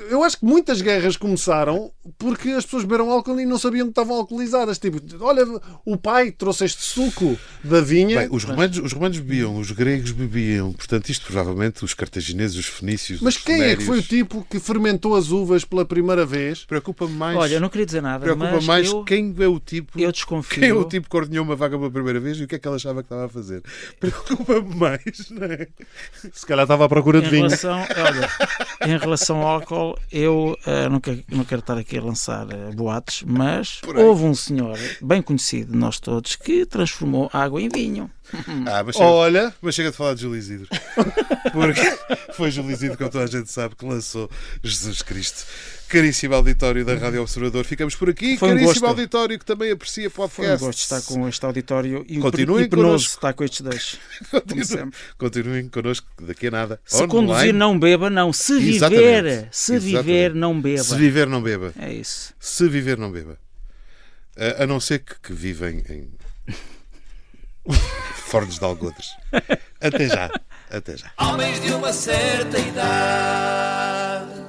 Eu acho que muitas guerras começaram porque as pessoas beberam álcool e não sabiam que estavam alcoolizadas. Tipo, olha, o pai trouxe este suco da vinha. Bem, os romanos bebiam, os gregos bebiam, portanto, isto provavelmente os cartagineses, os fenícios. Mas os quem é que foi o sumérios. tipo que fermentou as uvas pela primeira vez? Preocupa-me mais. Olha, eu não queria dizer nada, Preocupa mas mais eu quem é o tipo. eu desconfio. Quem é o tipo que ordenhou uma vaga pela primeira vez e o que é que ela achava que estava a fazer? Preocupa-me mais, não é? Se calhar estava à procura de Em vinho. em relação ao álcool, eu não quero estar aqui a lançar boatos, mas Porém. houve um senhor bem conhecido de nós todos que transformou água em vinho. Olha, Mas chega de falar de Júlio Isidro. Porque foi Júlio Isidro, como toda a gente sabe, que lançou Jesus Cristo. Caríssimo auditório da Rádio Observador, ficamos por aqui. Foi um Caríssimo gosto. auditório que também aprecia Foi um podcasts. gosto estar com este auditório e Continuem e penoso connosco. estar com estes dois. Como sempre. Continuem connosco, daqui a nada. Se Online. conduzir, não beba, não. Se viver, Exatamente. se viver, Exatamente. não beba. Se viver, não beba. É isso. Se viver, não beba. A não ser que vivem em Fornos de Algodres. Até já. Até já. Homens de uma certa idade.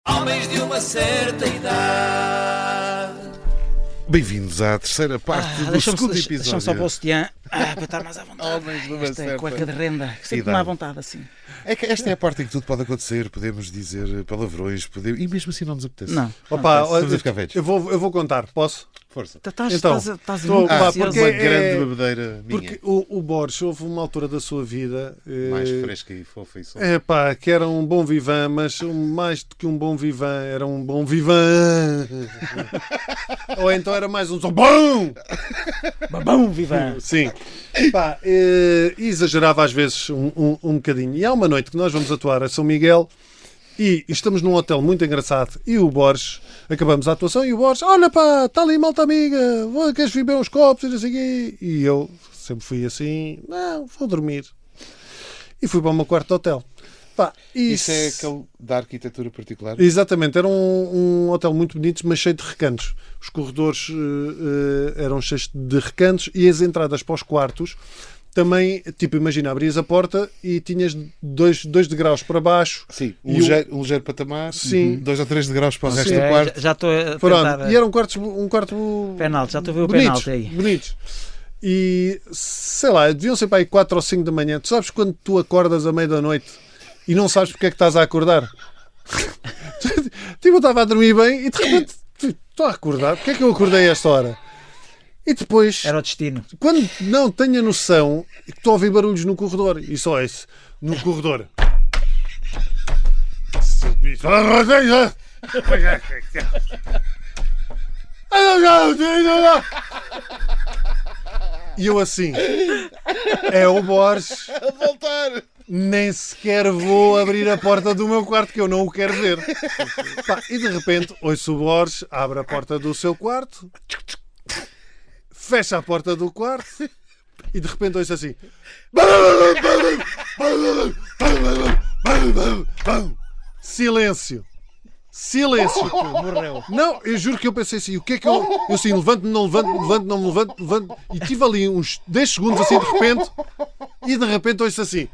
Homens de uma certa idade. Bem-vindos à terceira parte do segundo episódio. Deixa-me só para o sutiã para estar mais à vontade. Homens de uma Esta é certa a cueca de renda. Sempre idade. mais à vontade assim. É que esta é a parte em que tudo pode acontecer. Podemos dizer palavrões, e mesmo assim não nos apetece. Não. opa, Estamos a ficar velhos. eu vou contar, posso? Força. Estás Então, estás estou- muito pá, ansioso. porque Uma é- grande bebedeira minha. Porque o Borges houve uma altura da sua vida Mais fresca e fofa e só. que era um bom vivan, mas mais do que um bom vivan, era um bom vivan. Ou então era mais um só bom! Babão, viva! Sim. Pá, exagerava às vezes um bocadinho. E há uma noite que nós vamos atuar a São Miguel e estamos num hotel muito engraçado e o Borges, acabamos a atuação e o Borges, olha pá, está ali malta amiga, queres vir beber uns copos e não sei o quê? E eu sempre fui assim, não, vou dormir. E fui para o meu quarto de hotel. Pá, Isso é aquele da arquitetura particular? Exatamente, era um hotel muito bonito, mas cheio de recantos. Os corredores eram cheios de recantos e as entradas para os quartos também, tipo, imagina, abrias a porta e tinhas dois degraus para baixo. Sim, E um ligeiro patamar, Sim. 2 ou 3 degraus para o resto Sim, do quarto. já estou a Pronto, tentar... e eram um quarto Penalti, já estou a ver o bonitos, penalti aí. bonitos. E, sei lá, deviam ser para aí 4 ou 5 da manhã. Tu sabes quando tu acordas à meia da noite e não sabes porque é que estás a acordar? Tipo, eu estava a dormir bem e de repente estou a acordar. Porque é que eu acordei a esta hora? E depois, Era o destino. quando não tenho a noção, que estou a ouvir barulhos no corredor. E só esse, no corredor. E eu assim, é o Borges. A voltar! Nem sequer vou abrir a porta do meu quarto, que eu não o quero ver. Pá, e de repente, ouço o Borges, abre a porta do seu quarto, fecha a porta do quarto e de repente ouço assim. Silêncio. Silêncio. Morreu. Não, eu juro que eu pensei assim, o que é que eu assim, levanto, não me levanto, e tive ali uns 10 segundos assim de repente ouço assim.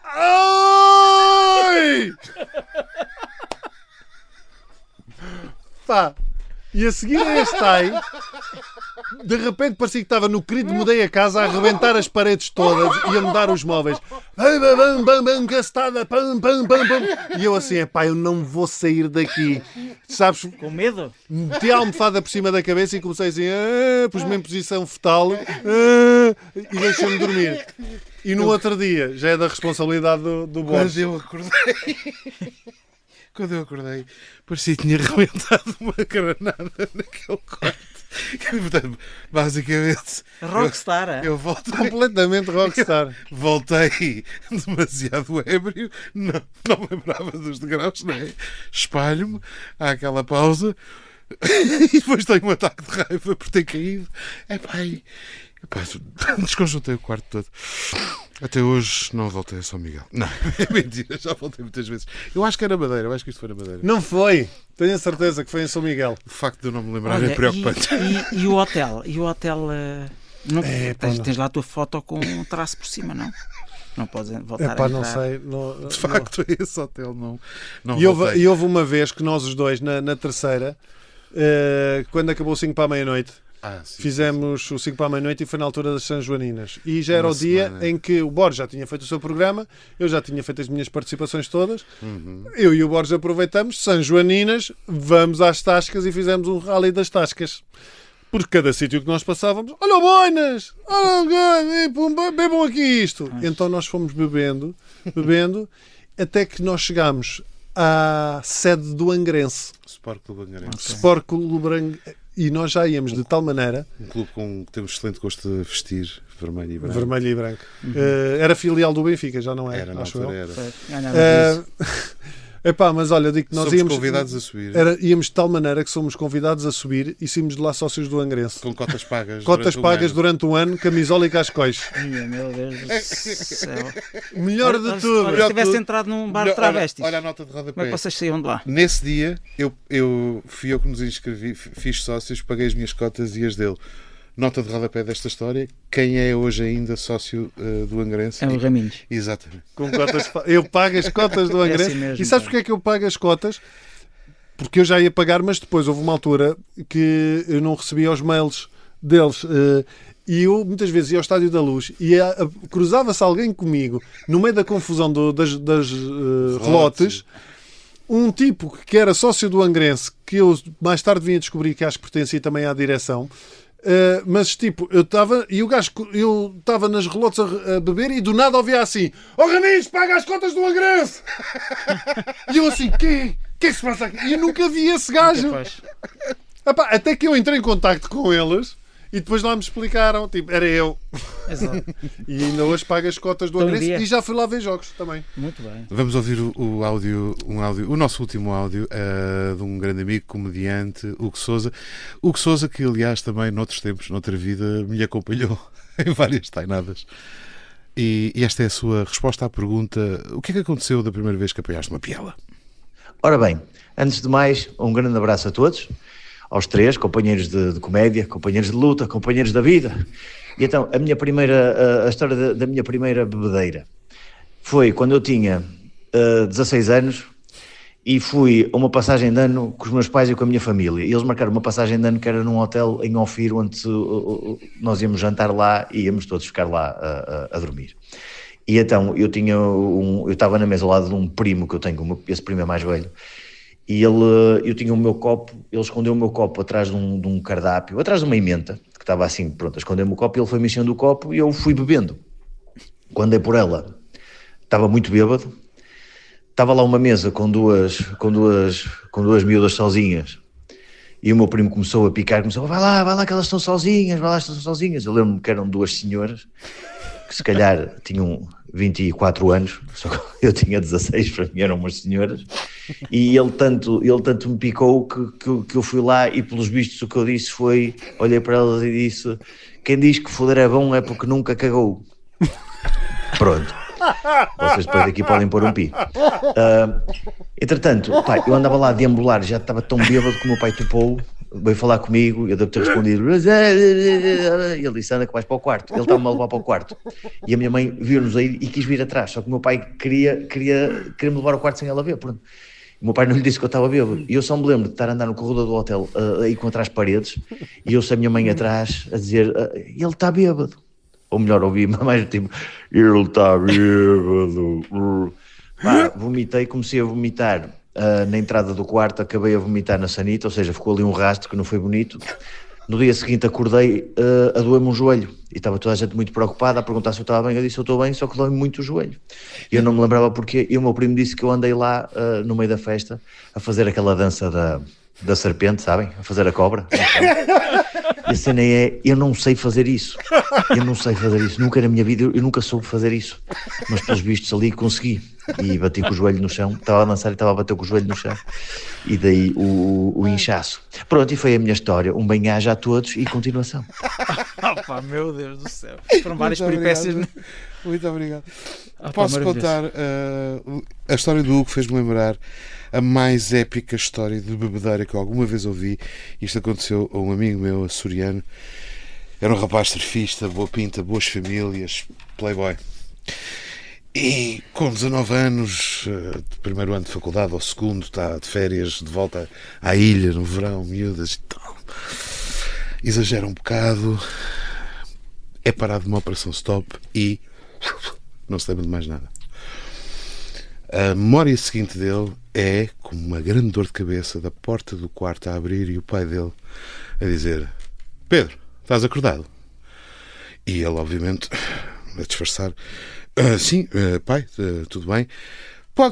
Ai! Pá, e a seguir a este ai, de repente parecia que estava no querido Mudei a Casa a arrebentar as paredes todas e a mudar os móveis. Bam, bam, bam, gastada, pam, pam, pam, pam. E eu assim, pá, eu não vou sair daqui. Sabes, Com medo? meti a almofada por cima da cabeça e comecei assim, pus-me em posição fetal e deixei-me dormir. E no outro dia, já é da responsabilidade do Borges. Quando eu acordei, parecia que tinha arrebentado uma granada naquele quarto. Portanto, basicamente, Rockstar, eu voltei. Completamente rockstar. Voltei demasiado ébrio, não me lembrava dos degraus, não é? Espalho-me, há aquela pausa e depois tenho um ataque de raiva por ter caído. Desconjuntei o quarto todo. Até hoje não voltei a São Miguel. Não, é mentira, já voltei muitas vezes. Eu acho que era Madeira, eu acho que isto foi na Madeira. Não foi. Tenho a certeza que foi em São Miguel. O facto de eu não me lembrar Olha, é preocupante. E o hotel? E o hotel... não, pá, não. tens lá a tua foto com um traço por cima, não? Não podes voltar Epá, a não entrar. sei. De facto, esse hotel não E voltei. houve uma vez que nós os dois, na terceira, quando acabou o 5 para a meia-noite, Sim, fizemos o 5 para a meia-noite e foi na altura das São Joaninas. E já era Uma o dia semana. em que o Borges já tinha feito o seu programa, eu já tinha feito as minhas participações todas. Uhum. Eu e o Borges aproveitamos, São Joaninas, vamos às tascas e fizemos um rally das tascas. Por cada sítio que nós passávamos, olha o Boinas! Bebam aqui isto! Então nós fomos bebendo, até que nós chegámos à sede do Angrense. Sport Clube Angarense. Sport Clube e nós já íamos de tal maneira. Um clube com que temos excelente gosto de vestir, vermelho e branco. Vermelho e branco. Era filial do Benfica, já não é? Era, na acho altura eu. era. Ganhava Epá, mas olha, digo que nós Somos íamos convidados a subir. íamos de tal maneira que somos convidados a subir e saímos de lá sócios do Angrense. Com cotas pagas. Cotas pagas durante um ano, camisola e cascóis. Meu Deus do céu. Melhor de tudo. Olha, se tivesse entrado num bar de travestis, Olha a nota de como é rodapé. que vocês saíam de lá? Nesse dia, fui eu que nos inscrevi, fiz sócios, paguei as minhas cotas e as dele. Nota de rodapé desta história, quem é hoje ainda sócio do Angrense? É o Raminhos. Exatamente. Com cotas, eu pago as cotas do Angrense. assim mesmo, E sabes porque é que eu pago as cotas? Porque eu já ia pagar, mas depois houve uma altura que eu não recebia os mails deles. E eu muitas vezes ia ao Estádio da Luz e cruzava-se alguém comigo no meio da confusão das relotes. Um tipo que era sócio do Angrense, que eu mais tarde vim a descobrir que acho que pertencia também à direção. Mas tipo, eu estava nas relotes a beber e do nada ouvia assim: "Ó Raminhos, paga as cotas do Angrense!" E eu assim: quem? O que é que se passa aqui? E eu nunca vi esse gajo. Epá, até que eu entrei em contacto com eles e depois lá me explicaram, tipo, era eu. Exato. E ainda hoje pago as cotas do Então, Angrense dia. e já fui lá ver jogos também. Muito bem. Vamos ouvir o nosso último áudio de um grande amigo, comediante, Hugo Sousa. Hugo Sousa, que aliás também noutros tempos, noutra vida, me acompanhou em várias tainadas. E esta é a sua resposta à pergunta: o que é que aconteceu da primeira vez que apanhaste uma piela? Ora bem, antes de mais, um grande abraço a todos, aos três, companheiros de comédia, companheiros de luta, companheiros da vida. E então, a história da minha primeira bebedeira foi quando eu tinha 16 anos e fui a uma passagem de ano com os meus pais e com a minha família. E eles marcaram uma passagem de ano que era num hotel em Ofir, onde nós íamos jantar lá e íamos todos ficar lá a dormir. E então, eu estava na mesa ao lado de um primo que eu tenho, esse primo é mais velho, e eu tinha o meu copo, ele escondeu o meu copo atrás de um cardápio, atrás de uma emenda, que estava assim, pronto, a esconder o meu copo, e ele foi mexendo o copo e eu fui bebendo. Quando dei por ela, estava muito bêbado, estava lá uma mesa com duas miúdas sozinhas, e o meu primo começou a picar, vai lá que elas estão sozinhas, Eu lembro-me que eram duas senhoras, que se calhar tinham 24 anos, só que eu tinha 16, para mim eram umas senhoras, e ele tanto me picou que eu fui lá e pelos vistos o que eu disse foi, olhei para elas e disse: quem diz que foder é bom é porque nunca cagou. Pronto. Vocês depois daqui podem pôr um pi. Entretanto, pá, eu andava lá a deambular, já estava tão bêbado que o meu pai topou, veio falar comigo, eu devo ter respondido, e ele disse: anda que vais para o quarto. Ele estava-me a levar para o quarto e a minha mãe viu-nos aí e quis vir atrás, só que o meu pai queria me levar ao quarto sem ela ver. Pronto. O meu pai não lhe disse que eu estava bêbado e eu só me lembro de estar a andar no corredor do hotel aí contra as paredes e eu sei a minha mãe atrás a dizer: ele está bêbado. Ou melhor, ouvi mais tipo: ele está bêbado. Pá, vomitei, comecei a vomitar na entrada do quarto, acabei a vomitar na sanita, ou seja, ficou ali um rastro que não foi bonito. No dia seguinte acordei a doer-me um joelho e estava toda a gente muito preocupada a perguntar se eu estava bem. Eu disse: eu estou bem, só que dói-me muito o joelho. E eu não me lembrava porquê, e o meu primo disse que eu andei lá no meio da festa a fazer aquela dança da serpente, sabem? A fazer a cobra. E a cena é: eu não sei fazer isso. Nunca na minha vida eu nunca soube fazer isso. Mas pelos vistos ali consegui. E bati com o joelho no chão. Estava a dançar e estava a bater com o joelho no chão. E daí o inchaço. Pronto, e foi a minha história. Um bem-aja a todos e continuação. Opa, meu Deus do céu. Foram várias peripécias. Muito obrigado. Opa, Posso maravilhoso. contar a história do Hugo? Fez-me lembrar a mais épica história de bebedeira que eu alguma vez ouvi. Isto aconteceu a um amigo meu, açoriano. Era um rapaz surfista, boa pinta, boas famílias, playboy. E com 19 anos, de primeiro ano de faculdade ou segundo, está de férias, de volta à ilha no verão, miúdas e tal. Exagera um bocado, é parado numa operação stop e não se lembra de mais nada. A memória seguinte dele é com uma grande dor de cabeça da porta do quarto a abrir e o pai dele a dizer: Pedro, estás acordado? E ele, obviamente, a disfarçar: sim, pai, tudo bem.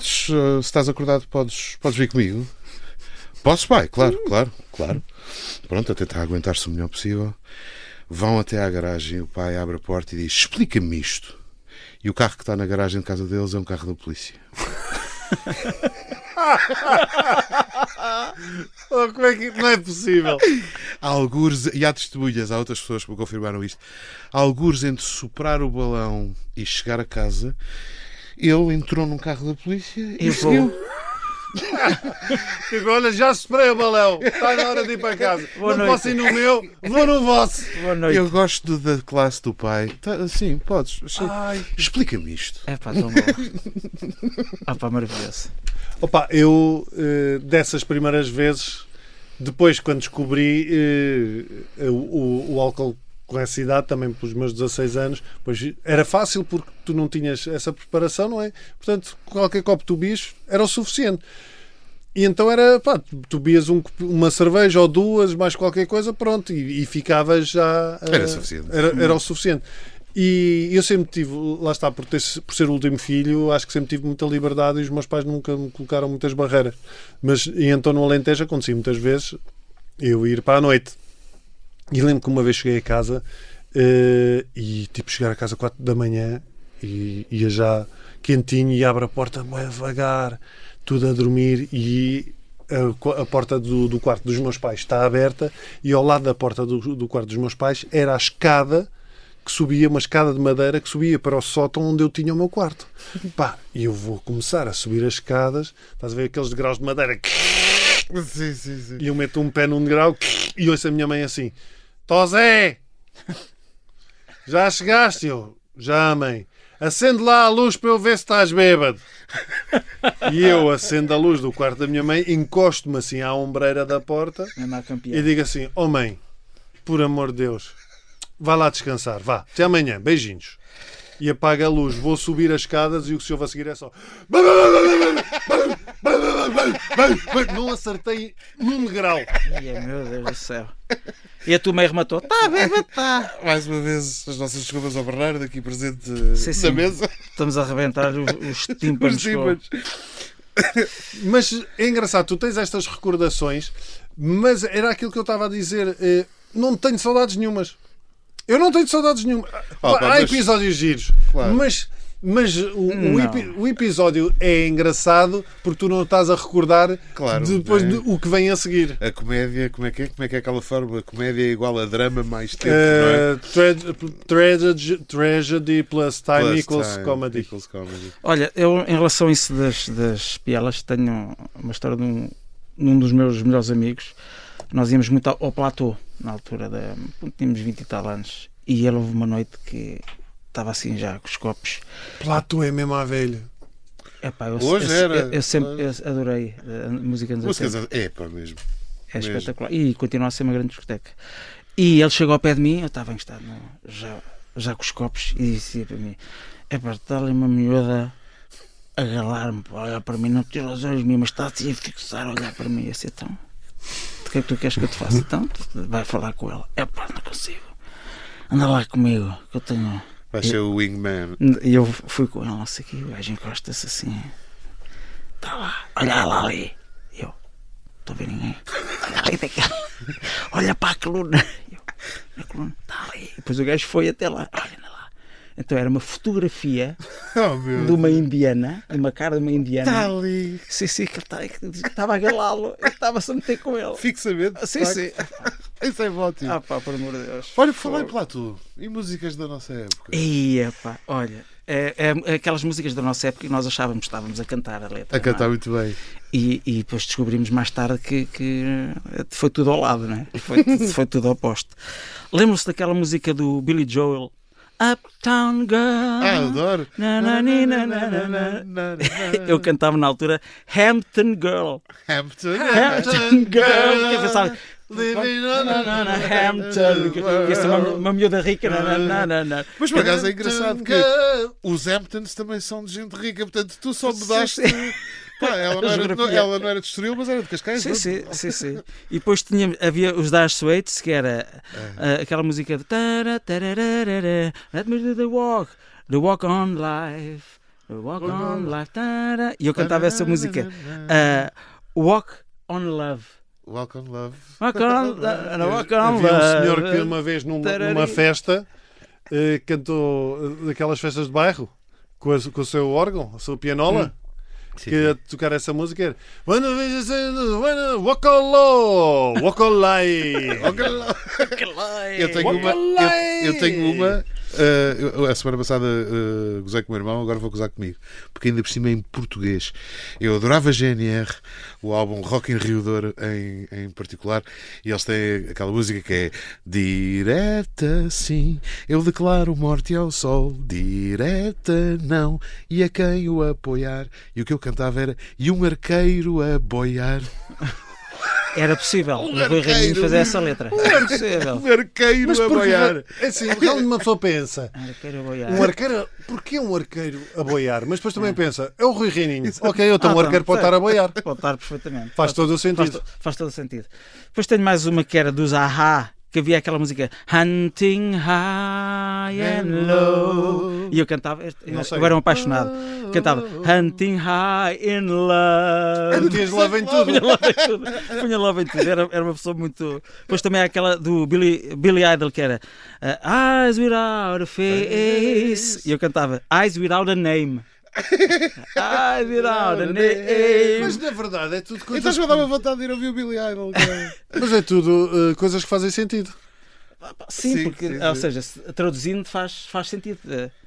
Se estás acordado, podes vir comigo. Posso, pai? Claro. Pronto, a tentar aguentar-se o melhor possível. Vão até à garagem, o pai abre a porta e diz: explica-me isto. E o carro que está na garagem de casa deles é um carro da polícia. Como é que não é possível? Há algures, e há testemunhas, há outras pessoas que me confirmaram isto. Há algures entre soprar o balão e chegar a casa, ele entrou num carro da polícia e seguiu. Digo, olha, já superei o balão, está na hora de ir para casa. Não posso ir no meu, vou no vosso. Boa noite. Eu gosto da classe do pai. Sim, podes. Explica-me isto. É pá, tão bom. Pá, maravilhoso. Opa, eu dessas primeiras vezes, depois quando descobri o álcool com essa idade, também pelos meus 16 anos, pois era fácil porque tu não tinhas essa preparação, não é? Portanto, qualquer copo que tu bias era o suficiente. E então era, pá, tu bias uma cerveja ou duas, mais qualquer coisa, pronto, e ficavas já... Era suficiente. Era o suficiente. E eu sempre tive, lá está, por ser o último filho, acho que sempre tive muita liberdade e os meus pais nunca me colocaram muitas barreiras. E então no Alentejo acontecia muitas vezes eu ir para a noite. E lembro que uma vez cheguei a casa e tipo chegar a casa 4 da manhã e ia já quentinho e abre a porta bem devagar, tudo a dormir, e a porta do quarto dos meus pais está aberta e ao lado da porta do quarto dos meus pais era a escada que subia, uma escada de madeira que subia para o sótão onde eu tinha o meu quarto. Pá, e eu vou começar a subir as escadas, estás a ver aqueles degraus de madeira, Sim. e eu meto um pé num degrau e ouço a minha mãe assim: Tó Zé, já chegaste? Eu, já, mãe. Acende lá a luz para eu ver se estás bêbado. E eu acendo a luz do quarto da minha mãe, encosto-me assim à ombreira da porta e digo assim: oh mãe, por amor de Deus, vá lá descansar, vá, até amanhã, beijinhos. E apaga a luz, vou subir as escadas e o que se ouve a seguir é só... Não acertei num degrau. Meu Deus do céu. E a tua mãe rematou: tá bem, tá. Mais uma vez, as nossas desculpas ao Bernardo, aqui presente Sim. na mesa. Estamos a arrebentar os tímpanos. Mas é engraçado, tu tens estas recordações, mas era aquilo que eu estava a dizer, não tenho saudades nenhumas. Eu não tenho saudades nenhuma. Há episódios giros, claro. mas o episódio é engraçado porque tu não estás a recordar, claro, depois o que vem a seguir. A comédia, como é que é aquela forma? A comédia é igual a drama mais tempo, não é? Tragedy plus time Plus equals time comedy. Olha, eu em relação a isso das pielas, tenho uma história de um dos meus melhores amigos. Nós íamos muito ao platô, na altura, tínhamos 20 e tal anos, e ele houve uma noite que estava assim já com os copos. Platô é mesmo à velha. Epá, eu sempre adorei a música nos 80. É pá, mesmo. É espetacular. E continua a ser uma grande discoteca. E ele chegou ao pé de mim, eu estava encostado já com os copos, e disse para mim: é pá, está ali uma miúda a galar-me, a olhar para mim, não tira os olhos nenhum, mas está assim a fixar, a olhar para mim, e assim, então, o que é que tu queres que eu te faça? Então, vai falar com ela. É pá, não consigo. Anda lá comigo, que eu tenho... Vai ser o wingman. E eu fui com ela, não sei o que, o gajo encosta-se assim, está lá, olha lá ali. E eu, estou a ver ninguém. Olha ali daquela, olha para a coluna. A coluna está ali. E depois o gajo foi até lá, olha lá. Então era uma fotografia de uma indiana, de uma cara de uma indiana. Está ali. Sim, que estava a galá-lo, eu estava-se a meter com ele. Fixamente. Sim. Isso é ótimo. Ah pá, por amor de Deus. Olha, falei para tu. E músicas da nossa época? Ia pá, olha, é aquelas músicas da nossa época que nós achávamos que estávamos a cantar a letra. A cantar muito bem. E depois descobrimos mais tarde que foi tudo ao lado, não é? Foi tudo oposto. Lembram-se daquela música do Billy Joel? Uptown Girl. Adoro. Eu cantava na altura Hampton Girl. Hampton Girl. Que eu pensava, Hampton Girl. Essa é uma miúda rica. Mas por acaso é engraçado que os Hamptons também são de gente rica, portanto tu só mudaste. Pá, ela não era de Estoril, mas era de Cascais. Sim. E depois havia os Dire Straits, que era aquela música de Let me do the walk on life, the walk on life. E eu cantava essa música, walk on Love. Walk on Love. Walk on, walk on Havia Love. um senhor que uma vez numa festa cantou daquelas festas de bairro com o seu órgão, a sua pianola. Sim, Que a tocar essa música era Walk on Low, Walk on Light. Eu tenho uma. A semana passada gozei com o meu irmão, agora vou gozar comigo, porque ainda por cima é em português. Eu adorava GNR, o álbum Rock in Rio Douro em particular, e eles têm aquela música que é direta sim, eu declaro morte ao sol, direta não, e a quem o apoiar. E o que eu cantava era e um arqueiro a boiar. Era possível o Rui Reininho fazer essa letra. Era possível. Um arqueiro Mas a boiar. é assim, realmente uma pessoa pensa Arqueiro a boiar. um arqueiro, porquê um arqueiro a boiar? Mas depois também pensa, é o Rui Reininho. Ok, eu então um arqueiro pode estar a boiar. Pode estar perfeitamente. Faz todo o sentido. Faz todo o sentido. Depois tenho mais uma que era dos Ahá, que havia aquela música Hunting High and Low. E eu cantava, agora é um apaixonado. Cantava Hunting High in Love. Metias love em tudo. Punha love em tudo. Era uma pessoa muito. Depois também há aquela do Billy Idol que era Eyes Without a Face. E eu cantava Eyes Without a Name. Eyes Without a Name. Mas na verdade é tudo coisas. Então já me dava vontade de ir ouvir o Billy Idol. Mas é tudo coisas que fazem sentido. Sim, porque, sim. ou seja, traduzindo faz sentido.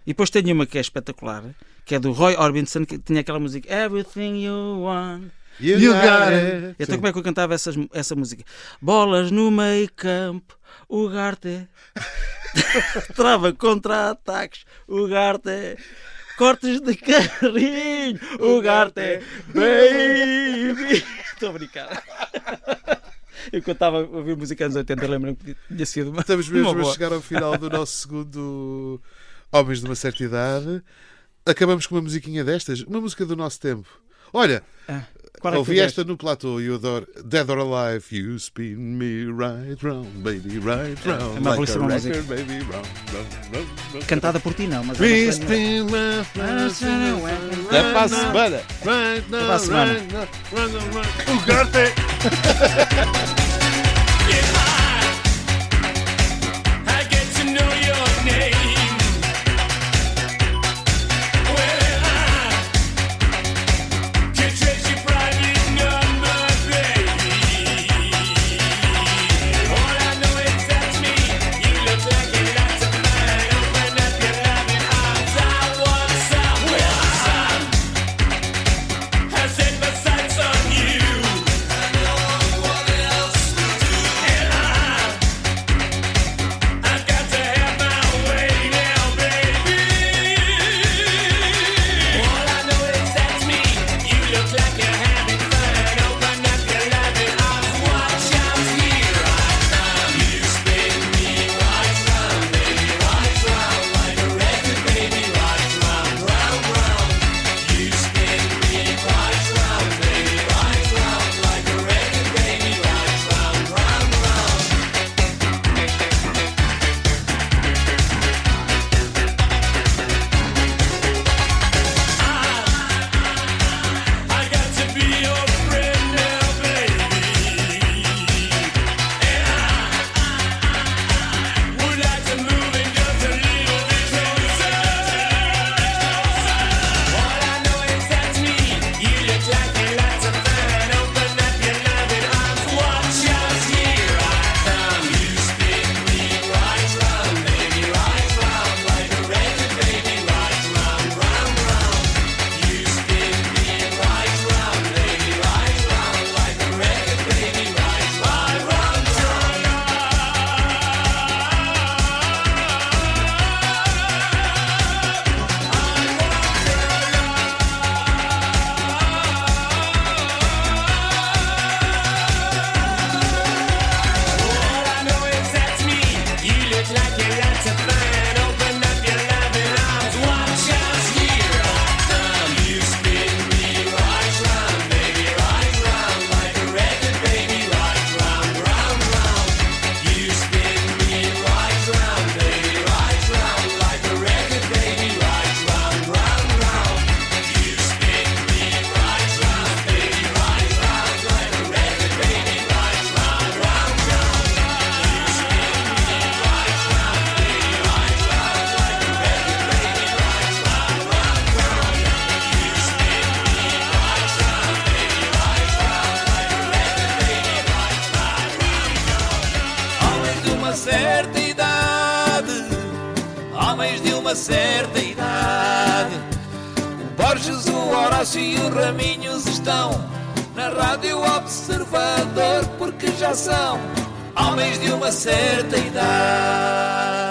E depois tenho uma que é espetacular, que é do Roy Orbison, que tinha aquela música Everything You Want. You got it. Então como é que eu cantava essa música? Bolas no meio campo, o Garte trava contra-ataques, o Garte cortes de carrinho, o Garte baby. Estou a brincar. Eu cantava a ouvir música anos 80, lembro-me que tinha sido uma. Estamos mesmo uma a boa. chegar ao final do nosso segundo Homens de uma Certa Idade. Acabamos com uma musiquinha destas, uma música do nosso tempo. Olha, Qual é que ouvi fizeste? esta no platô e eu adoro Dead or Alive. You spin me right round, baby, right round. É uma like a belíssima record, música. baby, round, round. Cantada por ti, não, mas We é spin my flash Até para a semana. right now, para a semana. right now, right now, right now. O Garte. homens de uma certa idade. O Borges, o Horácio e o Raminhos estão na Rádio Observador, porque já são homens de uma certa idade.